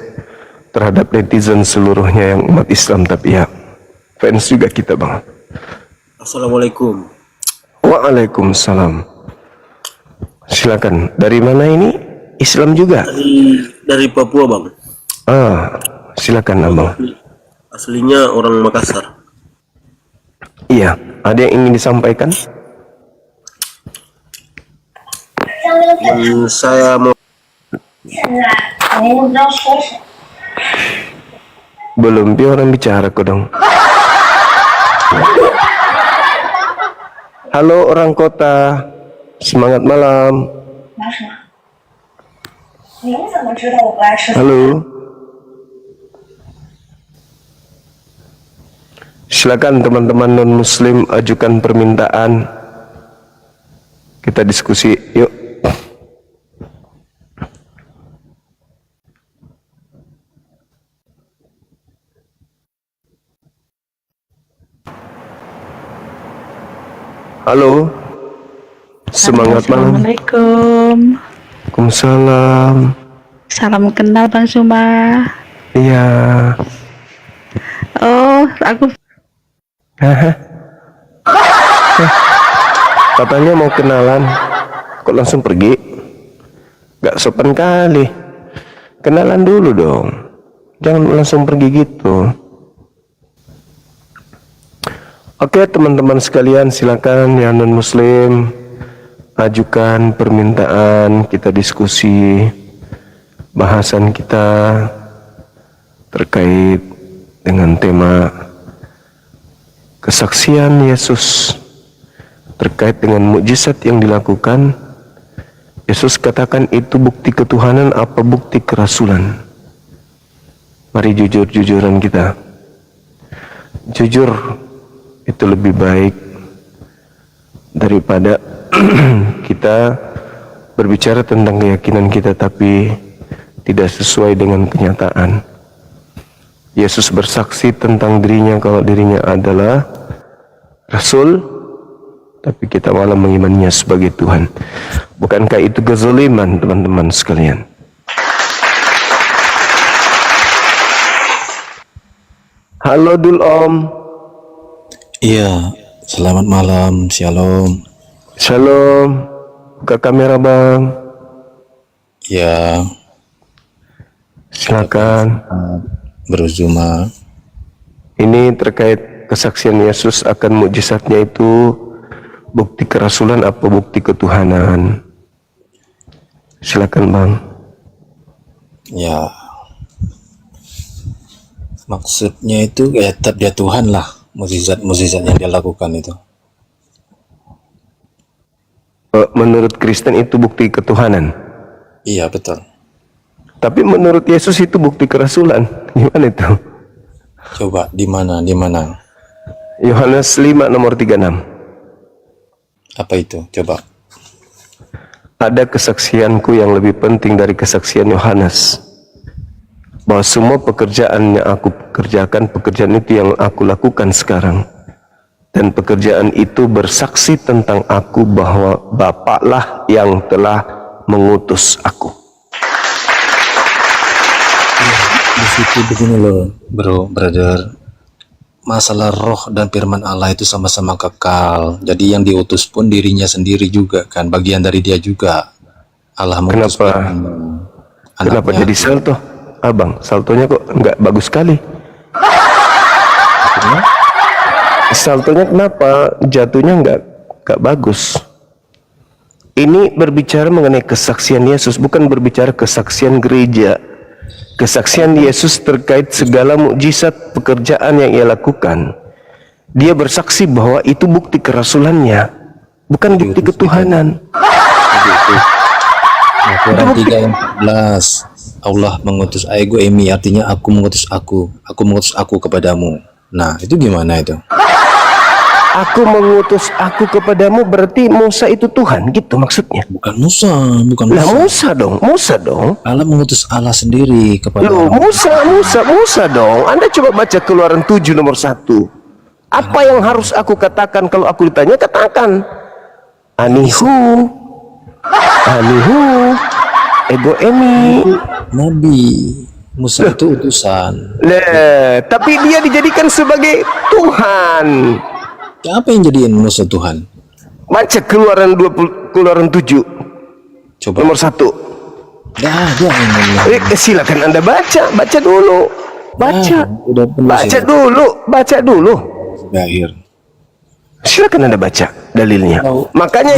terhadap netizen seluruhnya yang umat Islam, tapi ya fans juga kita bang.
Assalamualaikum.
Waalaikumsalam. Silakan. Dari mana ini? Islam juga?
Dari Papua bang.
Silakan abang.
Aslinya orang Makassar.
Iya. Ada yang ingin disampaikan?
Saya mau.
Belum, biar orang bicara kok dong. Halo orang kota, semangat malam. Halo. Silakan teman-teman non-muslim ajukan permintaan. Kita diskusi, yuk. Halo. Semangat malam.
Assalamualaikum.
Waalaikumsalam.
Salam kenal Bang Zuma.
Iya.
Oh, aku
Katanya mau kenalan, kok langsung pergi? Gak sopan kali. Kenalan dulu dong. Jangan langsung pergi gitu. Oke teman-teman sekalian, silakan yang non muslim ajukan permintaan, kita diskusi bahasan kita terkait dengan tema kesaksian Yesus terkait dengan mukjizat yang dilakukan. Yesus katakan itu bukti ketuhanan apa bukti kerasulan? Mari jujur-jujuran kita. Jujur itu lebih baik daripada kita berbicara tentang keyakinan kita tapi tidak sesuai dengan kenyataan. Yesus bersaksi tentang dirinya kalau dirinya adalah Rasul, tapi kita malah mengimaninya sebagai Tuhan. Bukankah itu kezaliman teman-teman sekalian? Halo Dul Om.
Iya, selamat malam, shalom.
Shalom. Buka kamera bang.
Ya,
silakan.
Bro Zuma.
Ini terkait kesaksian Yesus akan mukjizatnya itu bukti kerasulan apa bukti ketuhanan? Silakan bang.
Ya, maksudnya itu ya tetap dia Tuhan lah, mukjizat-mukjizat yang dia lakukan itu.
Menurut Kristen itu bukti ketuhanan.
Iya, betul.
Tapi menurut Yesus itu bukti kerasulan. Gimana itu?
Coba di mana?
Yohanes 5 nomor 36.
Apa itu? Coba.
Ada kesaksianku yang lebih penting dari kesaksian Yohanes, bahwa semua pekerjaan yang aku kerjakan, pekerjaan itu yang aku lakukan sekarang, dan pekerjaan itu bersaksi tentang aku bahwa Bapaklah yang telah mengutus aku.
Di situ begini loh, brother. Masalah roh dan firman Allah itu sama-sama kekal. Jadi yang diutus pun dirinya sendiri juga kan, bagian dari dia juga. Allah mengutus.
Kenapa jadi salto? Abang, saltonya kok nggak bagus sekali. Saltonya kenapa jatuhnya nggak bagus? Ini berbicara mengenai kesaksian Yesus, bukan berbicara kesaksian gereja. Kesaksian Yesus terkait segala mukjizat pekerjaan yang ia lakukan. Dia bersaksi bahwa itu bukti kerasulannya, bukan bukti ketuhanan.
Quran 3:14, Allah mengutus ego emi, artinya aku mengutus aku kepadamu. Nah, itu gimana itu?
Aku mengutus aku kepadamu berarti Musa itu Tuhan, gitu maksudnya?
Bukan Musa.
Lah Musa dong.
Allah mengutus Allah sendiri kepada
Loh, Musa dong. Anda coba baca Keluaran 7 nomor 1. Apa yang harus aku katakan kalau aku ditanya? Katakan Anihu, ego emi.
Nabi Musa itu utusan.
Tapi dia dijadikan sebagai Tuhan.
Apa yang jadiin Musa Tuhan?
Baca Keluaran 7
Coba.
nomor 1. Silakan Anda baca dulu. Baca dulu.
Akhir.
Silakan Anda baca dalilnya. Makanya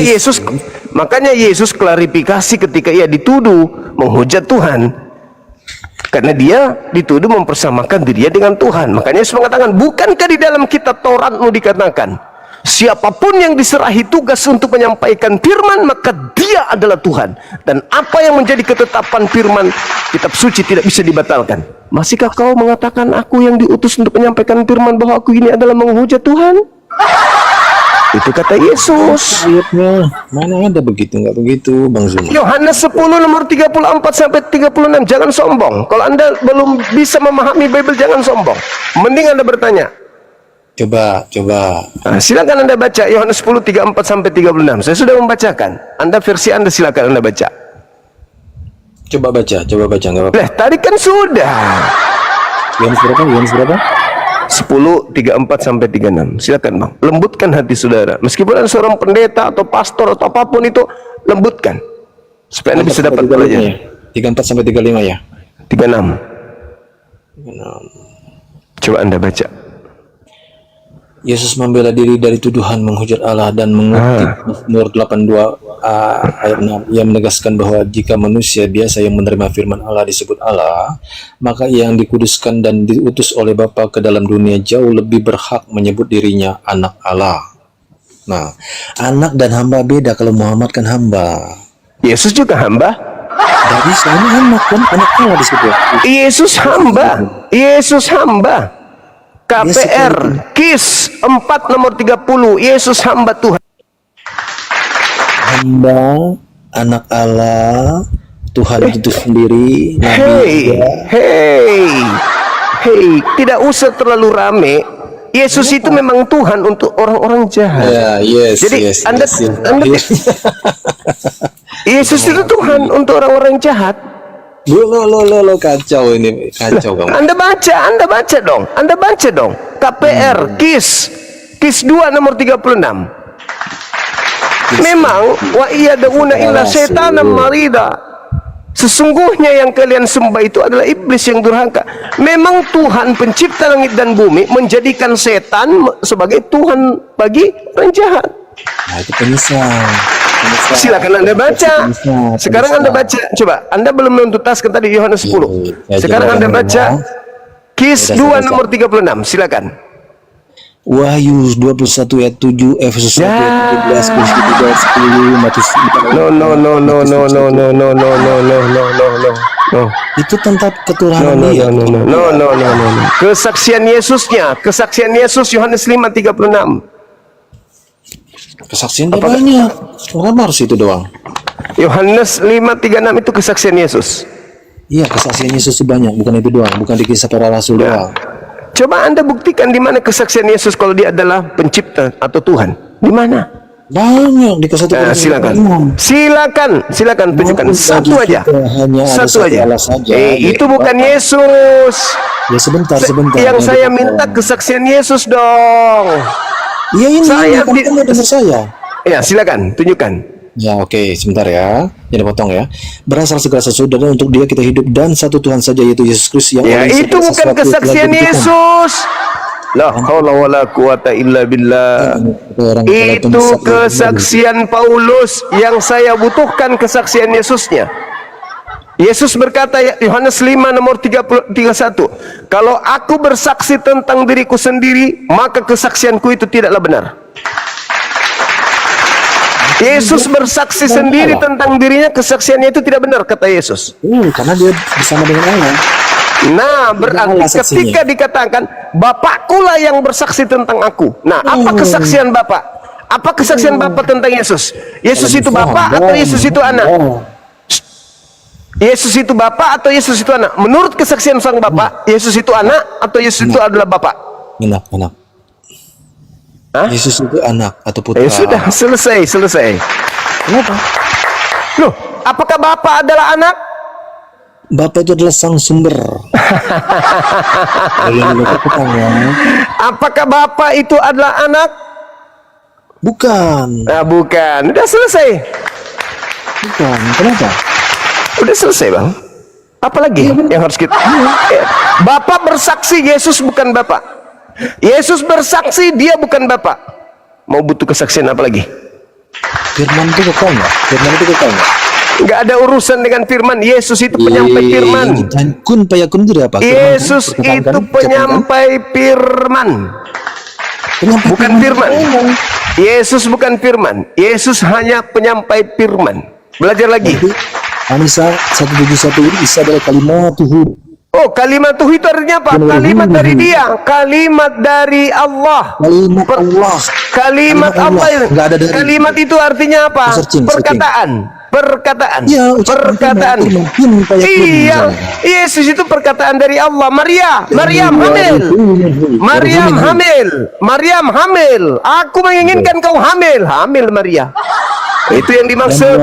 Yesus klarifikasi ketika ia dituduh menghujat Tuhan. Karena dia dituduh mempersamakan dirinya dengan Tuhan. Makanya Yesus mengatakan, bukankah di dalam kitab Tauratmu dikatakan, siapapun yang diserahi tugas untuk menyampaikan firman, maka dia adalah Tuhan. Dan apa yang menjadi ketetapan firman kitab suci tidak bisa dibatalkan. Masihkah kau mengatakan aku yang diutus untuk menyampaikan firman bahwa aku ini adalah menghujat Tuhan? Itu kata Yesus.
Ayatnya mana ada begitu, nggak begitu, Bang Zuma?
Yohanes 10 nomor 34 sampai 36. Jangan sombong. Kalau Anda belum bisa memahami Bible, jangan sombong. Mending Anda bertanya.
Coba.
Nah, silakan Anda baca Yohanes 10 34 sampai 36. Saya sudah membacakan. Anda versi Anda silakan Anda baca.
Coba baca, nggak apa-apa.
Lah, tadi kan sudah.
Yohanes berapa?
10 34 sampai 36. Silakan Bang. Lembutkan hati saudara. Meskipun Anda seorang pendeta atau pastor atau apapun itu, lembutkan supaya Anda bisa dapat pelajaran.
34 sampai 35 ya.
36. Coba Anda baca.
Yesus membela diri dari tuduhan menghujat Allah dan mengutip Mazmur 82 ayat 6. Ia menegaskan bahwa jika manusia biasa yang menerima firman Allah disebut Allah, maka yang dikuduskan dan diutus oleh Bapa ke dalam dunia jauh lebih berhak menyebut dirinya anak Allah. Nah, anak dan hamba beda. Kalau Muhammad kan hamba.
Yesus juga hamba.
Dari sana anak kan, anak Allah disebut.
Yesus hamba. KPR KIS 4 nomor 30. Yesus hamba Tuhan.
Hamba, anak Allah, Tuhan itu sendiri.
Hey, tidak usah terlalu rame. Yesus itu memang Tuhan untuk orang-orang jahat. Jadi Anda Yesus itu Tuhan untuk orang-orang jahat.
Lo kacau ini, kacau kamu.
Anda baca dong. KPR KIS 2 nomor 36. Memang wa iyaduna illa syaitanam marida. Sesungguhnya yang kalian sembah itu adalah iblis yang durhaka. Memang Tuhan pencipta langit dan bumi menjadikan setan sebagai Tuhan bagi orang jahat.
Nah, itu penyesal.
Silakan Anda baca. Sekarang Anda baca. Coba, Anda belum menuntaskan tadi Yohanes 10. Sekarang Anda baca Kis 2 nomor 36. Silakan.
Wahyu 21 ayat 7, Efesus 1 ayat 17, Filipi 3 ayat 10, Matius 4 ayat
No.
Itu tentang ketuhanan dia.
No. Kesaksian Yesus Yohanes 5:36.
Kesaksian dia banyak. Kenapa harus itu doang?
Yohanes 5:36 itu kesaksian Yesus.
Iya, kesaksian Yesus itu banyak, bukan itu doang, bukan di kisah para rasul doang.
Coba Anda buktikan di mana kesaksian Yesus kalau dia adalah pencipta atau Tuhan. Di mana?
Banyak di kisah para rasul.
Silakan tunjukkan satu aja. Satu aja. Itu bukan Yesus.
Ya sebentar.
Yang saya minta kesaksian Yesus dong.
Iya ini.
Saya
dengar saya.
Ya, silakan tunjukkan.
Ya oke, sebentar ya. Jadi potong ya. Berasal segala sesuatu dan untuk dia kita hidup dan satu Tuhan saja yaitu Yesus Kristus yang
ya itu bukan kesaksian Yesus. La haula wala quwata illa billah. Itu kesaksian Paulus. Yang saya butuhkan kesaksian Yesusnya. Yesus berkata Yohanes 5 nomor 31, kalau aku bersaksi tentang diriku sendiri, maka kesaksianku itu tidaklah benar. Yesus bersaksi sendiri tentang dirinya, kesaksiannya itu tidak benar, kata Yesus.
Karena dia bersama dengan Allah.
Nah, berarti ketika dikatakan Bapakku lah yang bersaksi tentang aku. Nah, apa kesaksian Bapak? Apa kesaksian Bapak tentang Yesus? Yesus itu Bapak atau Yesus itu anak? Yesus itu Bapak atau Yesus itu anak? Menurut kesaksian sang Bapak, Yesus itu anak atau Yesus itu adalah Bapak?
Anak. Yesus itu anak atau putra.
Sudah selesai.
Kenapa?
Loh, apakah Bapak adalah anak?
Bapak itu adalah sang sumber.
Apakah Bapak itu adalah anak?
Bukan.
Bukan. Udah selesai.
Bukan. Kenapa?
Udah selesai, Bang. Apalagi yang harus kita? Bapak bersaksi Yesus bukan Bapak. Yesus bersaksi dia bukan Bapak. Mau butuh kesaksian apa lagi?
Firman itu kekal nggak?
Nggak ada urusan dengan firman. Yesus itu penyampai firman.
Kun payakun itu apa?
Yesus itu penyampai firman. Bukan firman. Yesus bukan firman. Yesus hanya penyampai firman. Belajar lagi.
Anisa 171 ini bisa adalah kalimat Tuhan.
Oh, kalimat Tuhan itu artinya apa? Kalimat dari dia, kalimat dari Allah. Kalimat Allah. Kalimat itu artinya apa? Perkataan. Iya, Yesus itu perkataan dari Allah. Maryam hamil. Aku menginginkan kau hamil Maria. Itu yang dimaksud.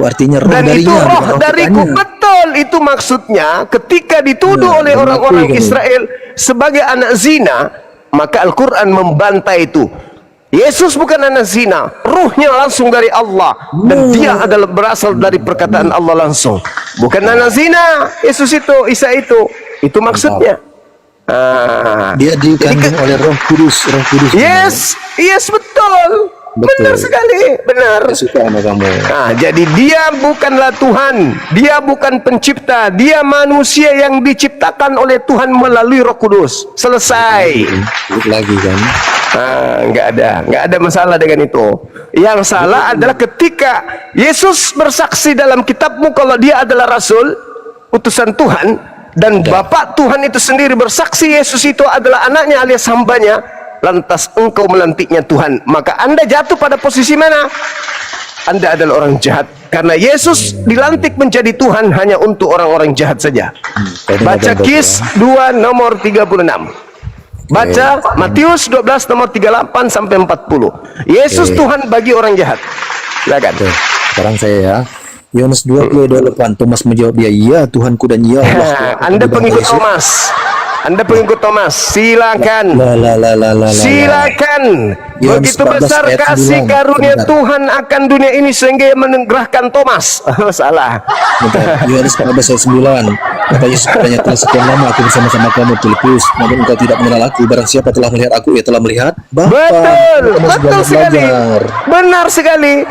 Artinya roh
dan
darinya,
itu roh dariku. Betul, itu maksudnya ketika dituduh oleh orang-orang Israel sebagai anak zina, maka Al-Quran membantai itu. Yesus bukan anak zina, ruhnya langsung dari Allah dan dia adalah berasal dari perkataan Allah langsung. Bukan anak zina, Yesus itu, Isa itu maksudnya.
Dia dikandung oleh Roh Kudus.
Yes, betul. Benar sekali, benar. Jadi dia bukanlah Tuhan, dia bukan pencipta, dia manusia yang diciptakan oleh Tuhan melalui Roh Kudus. Selesai.
Lagi kan?
Nggak ada masalah dengan itu. Yang salah adalah ketika Yesus bersaksi dalam kitabmu kalau dia adalah Rasul, utusan Tuhan, dan Bapak Tuhan itu sendiri bersaksi Yesus itu adalah anaknya alias hambanya. Lantas engkau melantiknya Tuhan, maka Anda jatuh pada posisi mana? Anda adalah orang jahat, karena Yesus dilantik menjadi Tuhan hanya untuk orang-orang jahat saja. Baca Kis 2 nomor 36. Baca Matius 12 nomor 38 sampai 40. Yesus Tuhan bagi orang jahat. Silakan.
Sekarang saya ya. Yohanes 2:28. Thomas menjawab dia, "Ya Tuhanku dan ya Allah."
Anda pengikut Thomas. Anda pengikut Thomas, silakan. Silakan. Begitu besar kasih karunia Tuhan akan dunia ini sehingga ia menegrahkan Thomas. Salah.
Yohanes 14 ayat 9. Kata Yesus katanya, telah sekian lama aku bersama-sama kamu Filippus, namun engkau tidak mengenal aku. Barang siapa telah melihat aku, ia telah melihat Bapa.
Betul sekali. Benar sekali.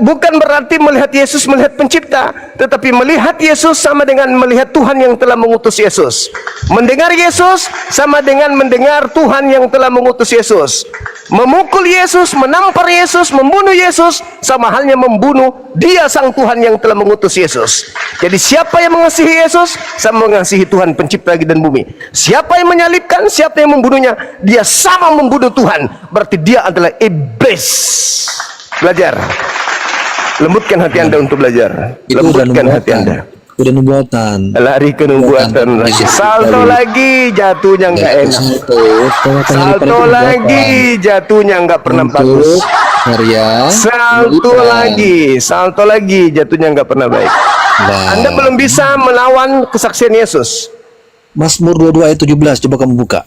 Bukan berarti melihat Yesus melihat pencipta, tetapi melihat Yesus sama dengan melihat Tuhan yang telah mengutus Yesus. Mendengar Yesus sama dengan mendengar Tuhan yang telah mengutus Yesus. Memukul Yesus, menampar Yesus, membunuh Yesus sama halnya membunuh Dia sang Tuhan yang telah mengutus Yesus. Jadi siapa yang mengasihi Yesus sama mengasihi Tuhan pencipta langit dan bumi. Siapa yang menyalibkan, siapa yang membunuhnya, dia sama membunuh Tuhan. Berarti dia adalah iblis. Belajar, lembutkan hati Anda untuk belajar. Lembutkan hati Anda.
Udah nubuatan.
Lari ke nubuatan lagi. Salto lagi, jatuhnya nggak enak. Salto lagi, jatuhnya nggak pernah bagus. Salto lagi, jatuhnya nggak pernah baik. Anda belum bisa melawan kesaksian Yesus.
Mazmur 22 ayat 17, coba kamu buka.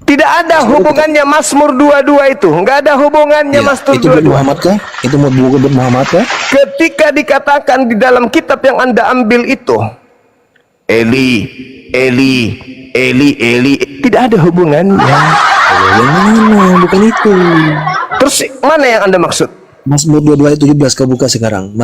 Tidak ada hubungannya Mazmur 22 itu. Enggak ada hubungannya Mazmur 22.
Itu buat Muhammad kah? Itu mau buku buat Muhammad kah?
Ketika dikatakan di dalam kitab yang Anda ambil itu, Eli, Eli, Eli, Eli, tidak ada hubungannya.
Yang mana? Bukan itu.
Terus mana yang Anda maksud?
Mazmur 22 ayat 17 kau buka sekarang.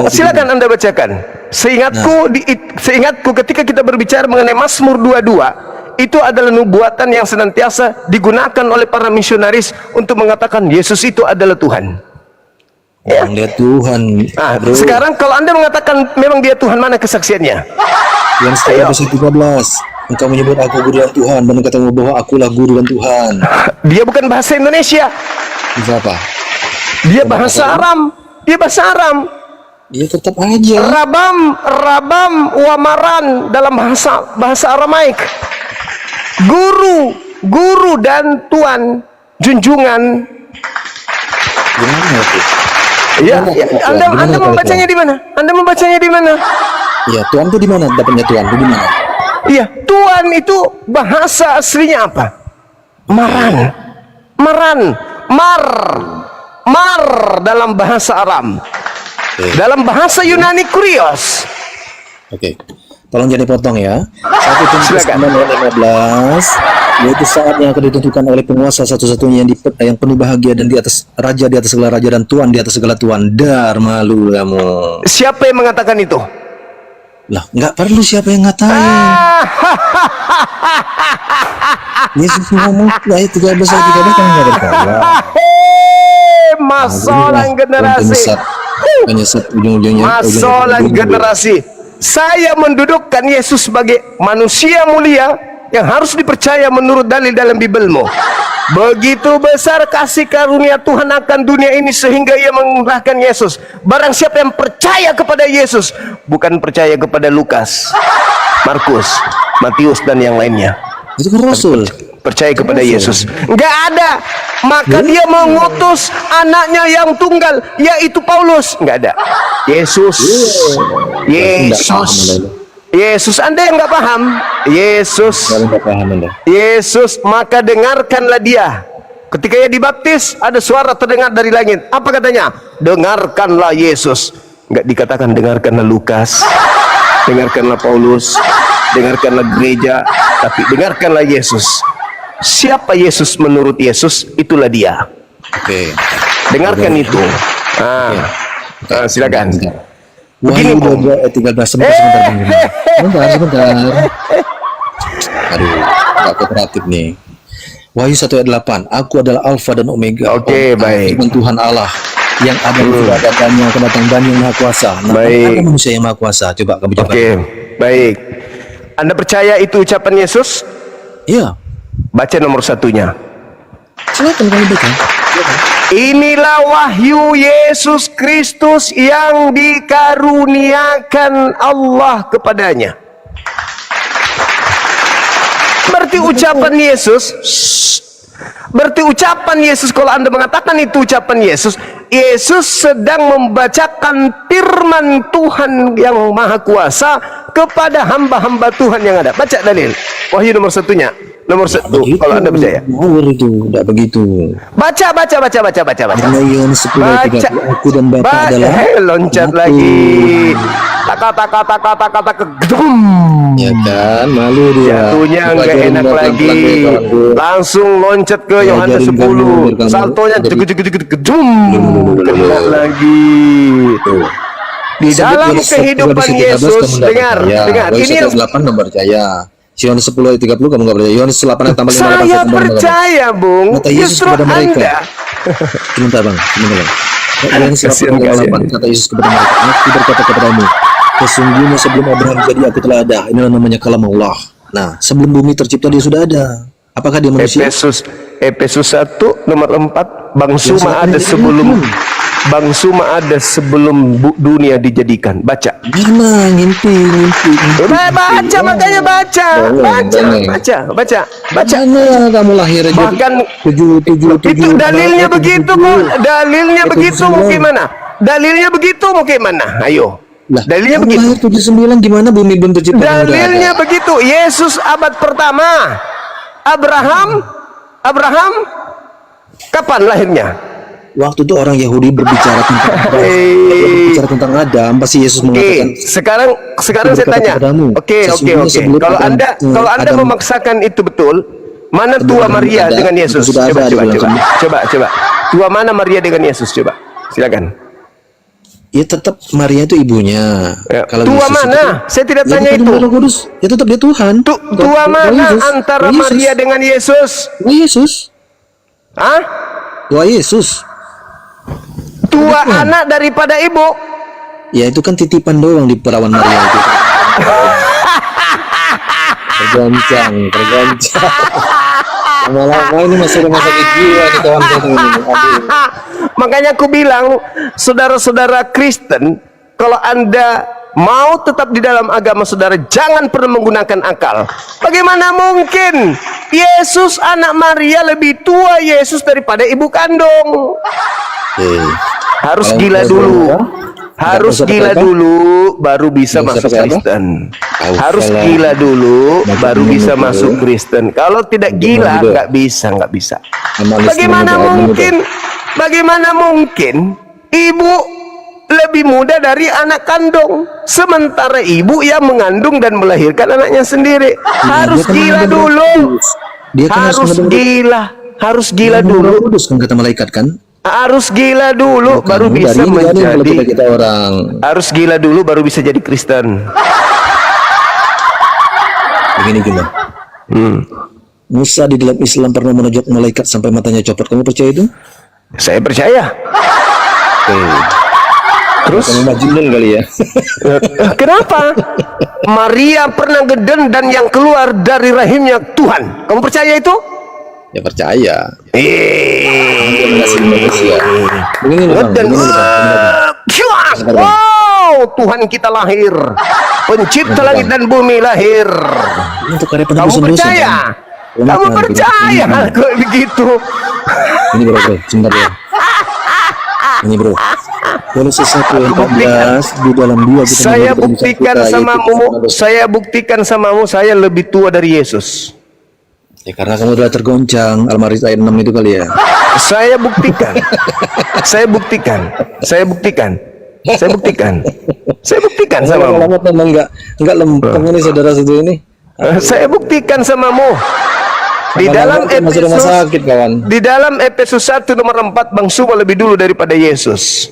Silakan Anda bacakan. Seingatku ketika kita berbicara mengenai Mazmur 22, itu adalah nubuatan yang senantiasa digunakan oleh para misionaris untuk mengatakan Yesus itu adalah Tuhan.
Yang lihat Tuhan.
Sekarang kalau Anda mengatakan memang dia Tuhan, mana kesaksiannya?
Yang ayat 13. Engkau menyebut aku guru dan Tuhan, dan engkau katamu bahwa akulah guru dan Tuhan.
Dia bukan bahasa Indonesia.
Itu apa?
Dia bahasa Aram. Dia bahasa Aram.
Dia tetap aja.
Rabam wamaran dalam bahasa Aramaik. Guru dan Tuan, junjungan.
Gimana itu?
Anda membacanya di mana? Anda membacanya di mana?
Ya, Tuan itu di mana? Dapatnya Tuan itu di mana?
Iya, Tuan itu bahasa aslinya apa? Mar dalam bahasa Aram. Dalam bahasa Yunani Kurios.
Oke. Tolong jangan dipotong ya. 1 Korintus 9 ayat 15, yaitu saat yang akan ditentukan oleh penguasa satu-satunya yang penuh bahagia dan di atas segala raja dan tuan di atas segala tuan. Dar malu kamu.
Siapa yang mengatakan itu?
Lah, nggak perlu siapa yang ngatain. Yesus ngomong ayat 13 ayat 13 kan nggak berkata.
Masalah generasi. Masalah generasi. Saya mendudukkan Yesus sebagai manusia mulia yang harus dipercaya menurut dalil dalam Bibelmu. Begitu besar kasih karunia Tuhan akan dunia ini sehingga ia mengerahkan Yesus. Barang siapa yang percaya kepada Yesus, bukan percaya kepada Lukas, Markus, Matius dan yang lainnya.
Itu kan Rasul.
Percaya kepada Yesus. Enggak ada. Maka dia mengutus anaknya yang tunggal, yaitu Paulus. Enggak ada. Yesus. Anda yang enggak paham. Yesus, maka dengarkanlah dia. Ketika ia dibaptis, ada suara terdengar dari langit. Apa katanya? Dengarkanlah Yesus. Enggak dikatakan dengarkanlah Lukas, dengarkanlah Paulus, dengarkanlah gereja, tapi dengarkanlah Yesus. Siapa Yesus menurut Yesus, itulah dia.
Oke.
Dengarkan itu. Silakan.
Wahyu 22 ayat 13 sebentar. Aduh, nggak kooperatif nih. Wahyu 1 ayat 8. Aku adalah Alfa dan Omega.
Oke, baik.
Firman Tuhan Allah yang ada dan yang akan datang dan yang Maha Kuasa.
Baik.
Ada manusia yang Maha Kuasa. Coba kamu jawab.
Oke, baik. Anda percaya itu ucapan Yesus?
Iya.
Baca nomor 1-nya.
Silakan kamu baca.
Inilah wahyu Yesus Kristus yang dikaruniakan Allah kepadanya. Berarti ucapan Yesus, kalau Anda mengatakan itu ucapan Yesus, Yesus sedang membacakan firman Tuhan yang Maha Kuasa kepada hamba-hamba Tuhan yang ada. Baca dalil. Wahyu nomor satunya. Nomor satu, kalau Anda percaya.
Ngawur itu, tidak begitu.
Baca.
Karena Yohanes 10:30, aku dan Bapa adalah
loncat
satu.
lagi. Taka gedum.
Ya kan, malu dia.
Jatuhnya
Aku
nggak
ajarin
enak
dia
lagi.
pelan-pelan ya, kawanku.
Langsung loncat ke
Saya
Yohanes
ajarin kamu,
10.
biar kamu
Saltonya
jadi-
gedum. Kena lagi. Di
Sebut
dalam
Yohanes 10
kehidupan
13
Yesus,
kamu nggak
dengar,
percaya. Yohanes
ini yang
8 nggak percaya. Yohanes 10 ayat 30 kamu nggak percaya. Yohanes 8 ayat tambah 58
saya
kamu nggak
percaya, Bung.
Kata Yesus
Justru
kepada mereka.
Anda.
Sebentar bang. Yohanes 8
Kasihan,
ayat
kasihan.
58 kata Yesus kepada mereka, aku berkata kepadamu, sesungguhnya sebelum Abraham jadi aku telah ada. Inilah namanya kalam Allah. Nah, sebelum bumi tercipta dia sudah ada. Apakah dia manusia?
Efesus 1 nomor 4, Bang Suma ada sebelum dunia dijadikan. Baca.
Mana ngimpi.
Baca, makanya baca.
Boleh.
Baca.
Mana kamu lahir aja?
Bahkan itu dalilnya begitu kok. Dalilnya begitu mau gimana? Dalilnya begitu mau gimana? Ayo.
Lah,
Dalilnya
kamu
begitu.
lahir 79 gimana bumi belum tercipta?
Dalilnya begitu. Yesus abad pertama. Abraham kapan lahirnya?
Waktu itu orang Yahudi berbicara tentang berbicara tentang Adam, pasti Yesus mengatakan.
Sekarang saya tanya. Oke. Kalau Anda memaksakan itu betul, mana tua Maria dengan Yesus? Coba. Tua mana Maria dengan Yesus? Coba. Silakan.
Ya tetap Maria itu ibunya.
Tua
Yesus
mana? Saya tidak tanya itu.
Ya tetap dia Tuhan.
Tua mana antara Maria dengan Yesus?
Yesus.
Hah?
Tua Yesus.
Tua anak daripada ibu.
Ya itu kan titipan doang di perawan Maria itu. Tergoncang. Lama-lama ini masih rumah sakit jiwa nih kawan-kawan ini. Aduh.
Makanya aku bilang, saudara-saudara Kristen, kalau Anda mau tetap di dalam agama saudara, jangan pernah menggunakan akal. Bagaimana mungkin Yesus anak Maria lebih tua Yesus daripada ibu kandung? Harus gila dulu. Harus gila dulu baru bisa masuk Kristen. Harus gila dulu baru bisa masuk Kristen. Kalau tidak gila nggak bisa. Bagaimana mungkin ibu lebih muda dari anak kandung, sementara ibu yang mengandung dan melahirkan anaknya sendiri? Harus gila dulu. Harus gila dulu.
Kudus kan kata malaikat kan?
Harus gila dulu baru bisa menjadi
orang.
Harus gila dulu baru bisa jadi Kristen.
Begini gila. Musa di dalam Islam pernah menunjuk malaikat sampai matanya copot. Kamu percaya itu?
Saya percaya. Terus
kamu majnun kali ya.
Kenapa? Maria pernah geden dan yang keluar dari rahimnya Tuhan. Kamu percaya itu?
Ya percaya.
Wow, Tuhan kita lahir, pencipta langit dan bumi lahir. Kamu percaya? Kamu percaya kalau begitu?
Ini bro, sebentar ya. Ini bro. Yohanes 1:14 di dalam dia kita
saya buktikan samamu saya lebih tua dari Yesus.
Ya karena kamu telah tergoncang Al-Ma'arij ayat 6 itu kali ya.
Saya buktikan. Samamu.
Lama memang enggak lempeng ini saudara satu ini.
Saya buktikan samamu. Di dalam Efesus 1 nomor 4 Bang Suma lebih dulu daripada Yesus.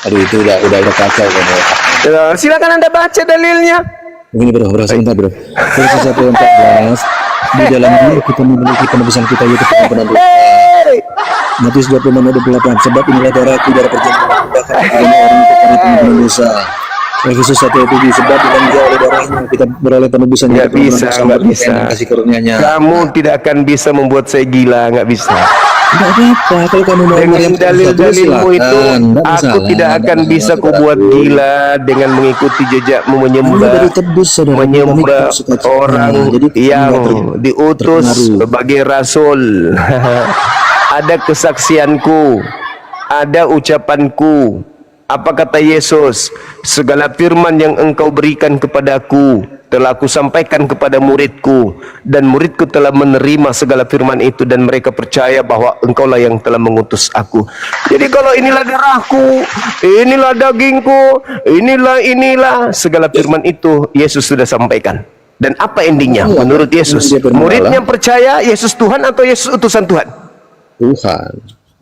Aduh itu udah kacau kan.
Silakan Anda baca dalilnya.
Begini bro, sebentar bro. Efesus 1:14 di dalam dia kita memiliki penebusan kita yaitu pengampunan dosa. Matius 26:28 sebab inilah darahku darah perjanjian bahkan orang perkara pengampunan dosa. Efesus 1:7 sebab dengan dia oleh darahnya kita beroleh penebusan.
Nggak bisa.
Kasih karunia-Nya.
Kamu tidak akan bisa membuat saya gila, nggak bisa.
Tidak apa-apa kalau kamu mau
dengan dalil-dalilmu itu aku tidak akan bisa kubuat gila dengan mengikuti jejakmu menyembah orang yang diutus sebagai rasul. Ada kesaksianku, ada ucapanku, Apa kata Yesus? Segala firman yang engkau berikan kepadaku telah aku sampaikan kepada muridku, dan muridku telah menerima segala firman itu, dan mereka percaya bahwa engkaulah yang telah mengutus aku. Jadi kalau inilah darahku, inilah dagingku, inilah segala firman itu Yesus sudah sampaikan. Dan apa endingnya menurut Yesus? Muridnya percaya Yesus Tuhan atau Yesus utusan Tuhan?
Tuhan.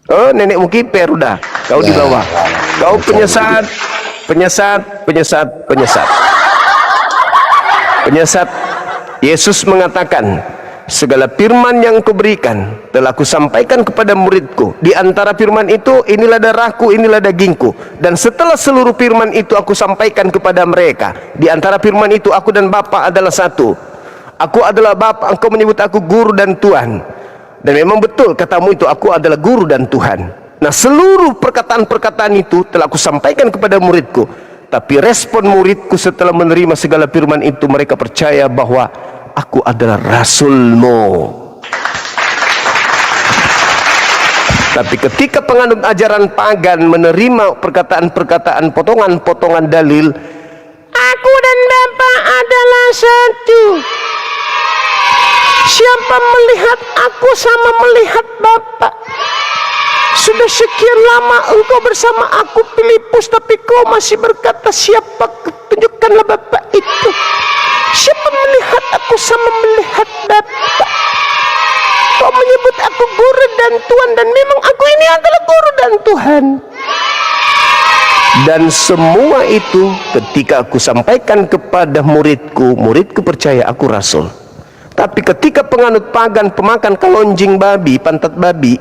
Oh, nenekmu kiper udah. Kau di bawah. Kau penyesat. Yesus mengatakan, segala firman yang kuberikan telah kusampaikan kepada muridku. Di antara firman itu, inilah darahku, inilah dagingku. Dan setelah seluruh firman itu aku sampaikan kepada mereka. Di antara firman itu, aku dan Bapa adalah satu. Aku adalah Bapa, engkau menyebut aku guru dan Tuhan. Dan memang betul katamu itu, aku adalah guru dan Tuhan. Nah, seluruh perkataan-perkataan itu telah aku sampaikan kepada muridku. Tapi respon muridku setelah menerima segala firman itu, mereka percaya bahwa aku adalah rasulmu. Tapi ketika penganut ajaran pagan menerima perkataan-perkataan, potongan-potongan dalil, aku dan Bapa adalah satu. Siapa melihat aku sama melihat Bapa. Sudah sekian lama engkau bersama aku, Filipus, tapi kau masih berkata, siapa? Tunjukkanlah Bapa itu. Siapa melihat aku sama melihat Bapa. Kau menyebut aku guru dan Tuhan, dan memang aku ini adalah guru dan Tuhan. Dan semua itu ketika aku sampaikan kepada muridku, muridku percaya aku rasul. Tapi ketika penganut pagan, pemakan kalonjing babi, pantat babi,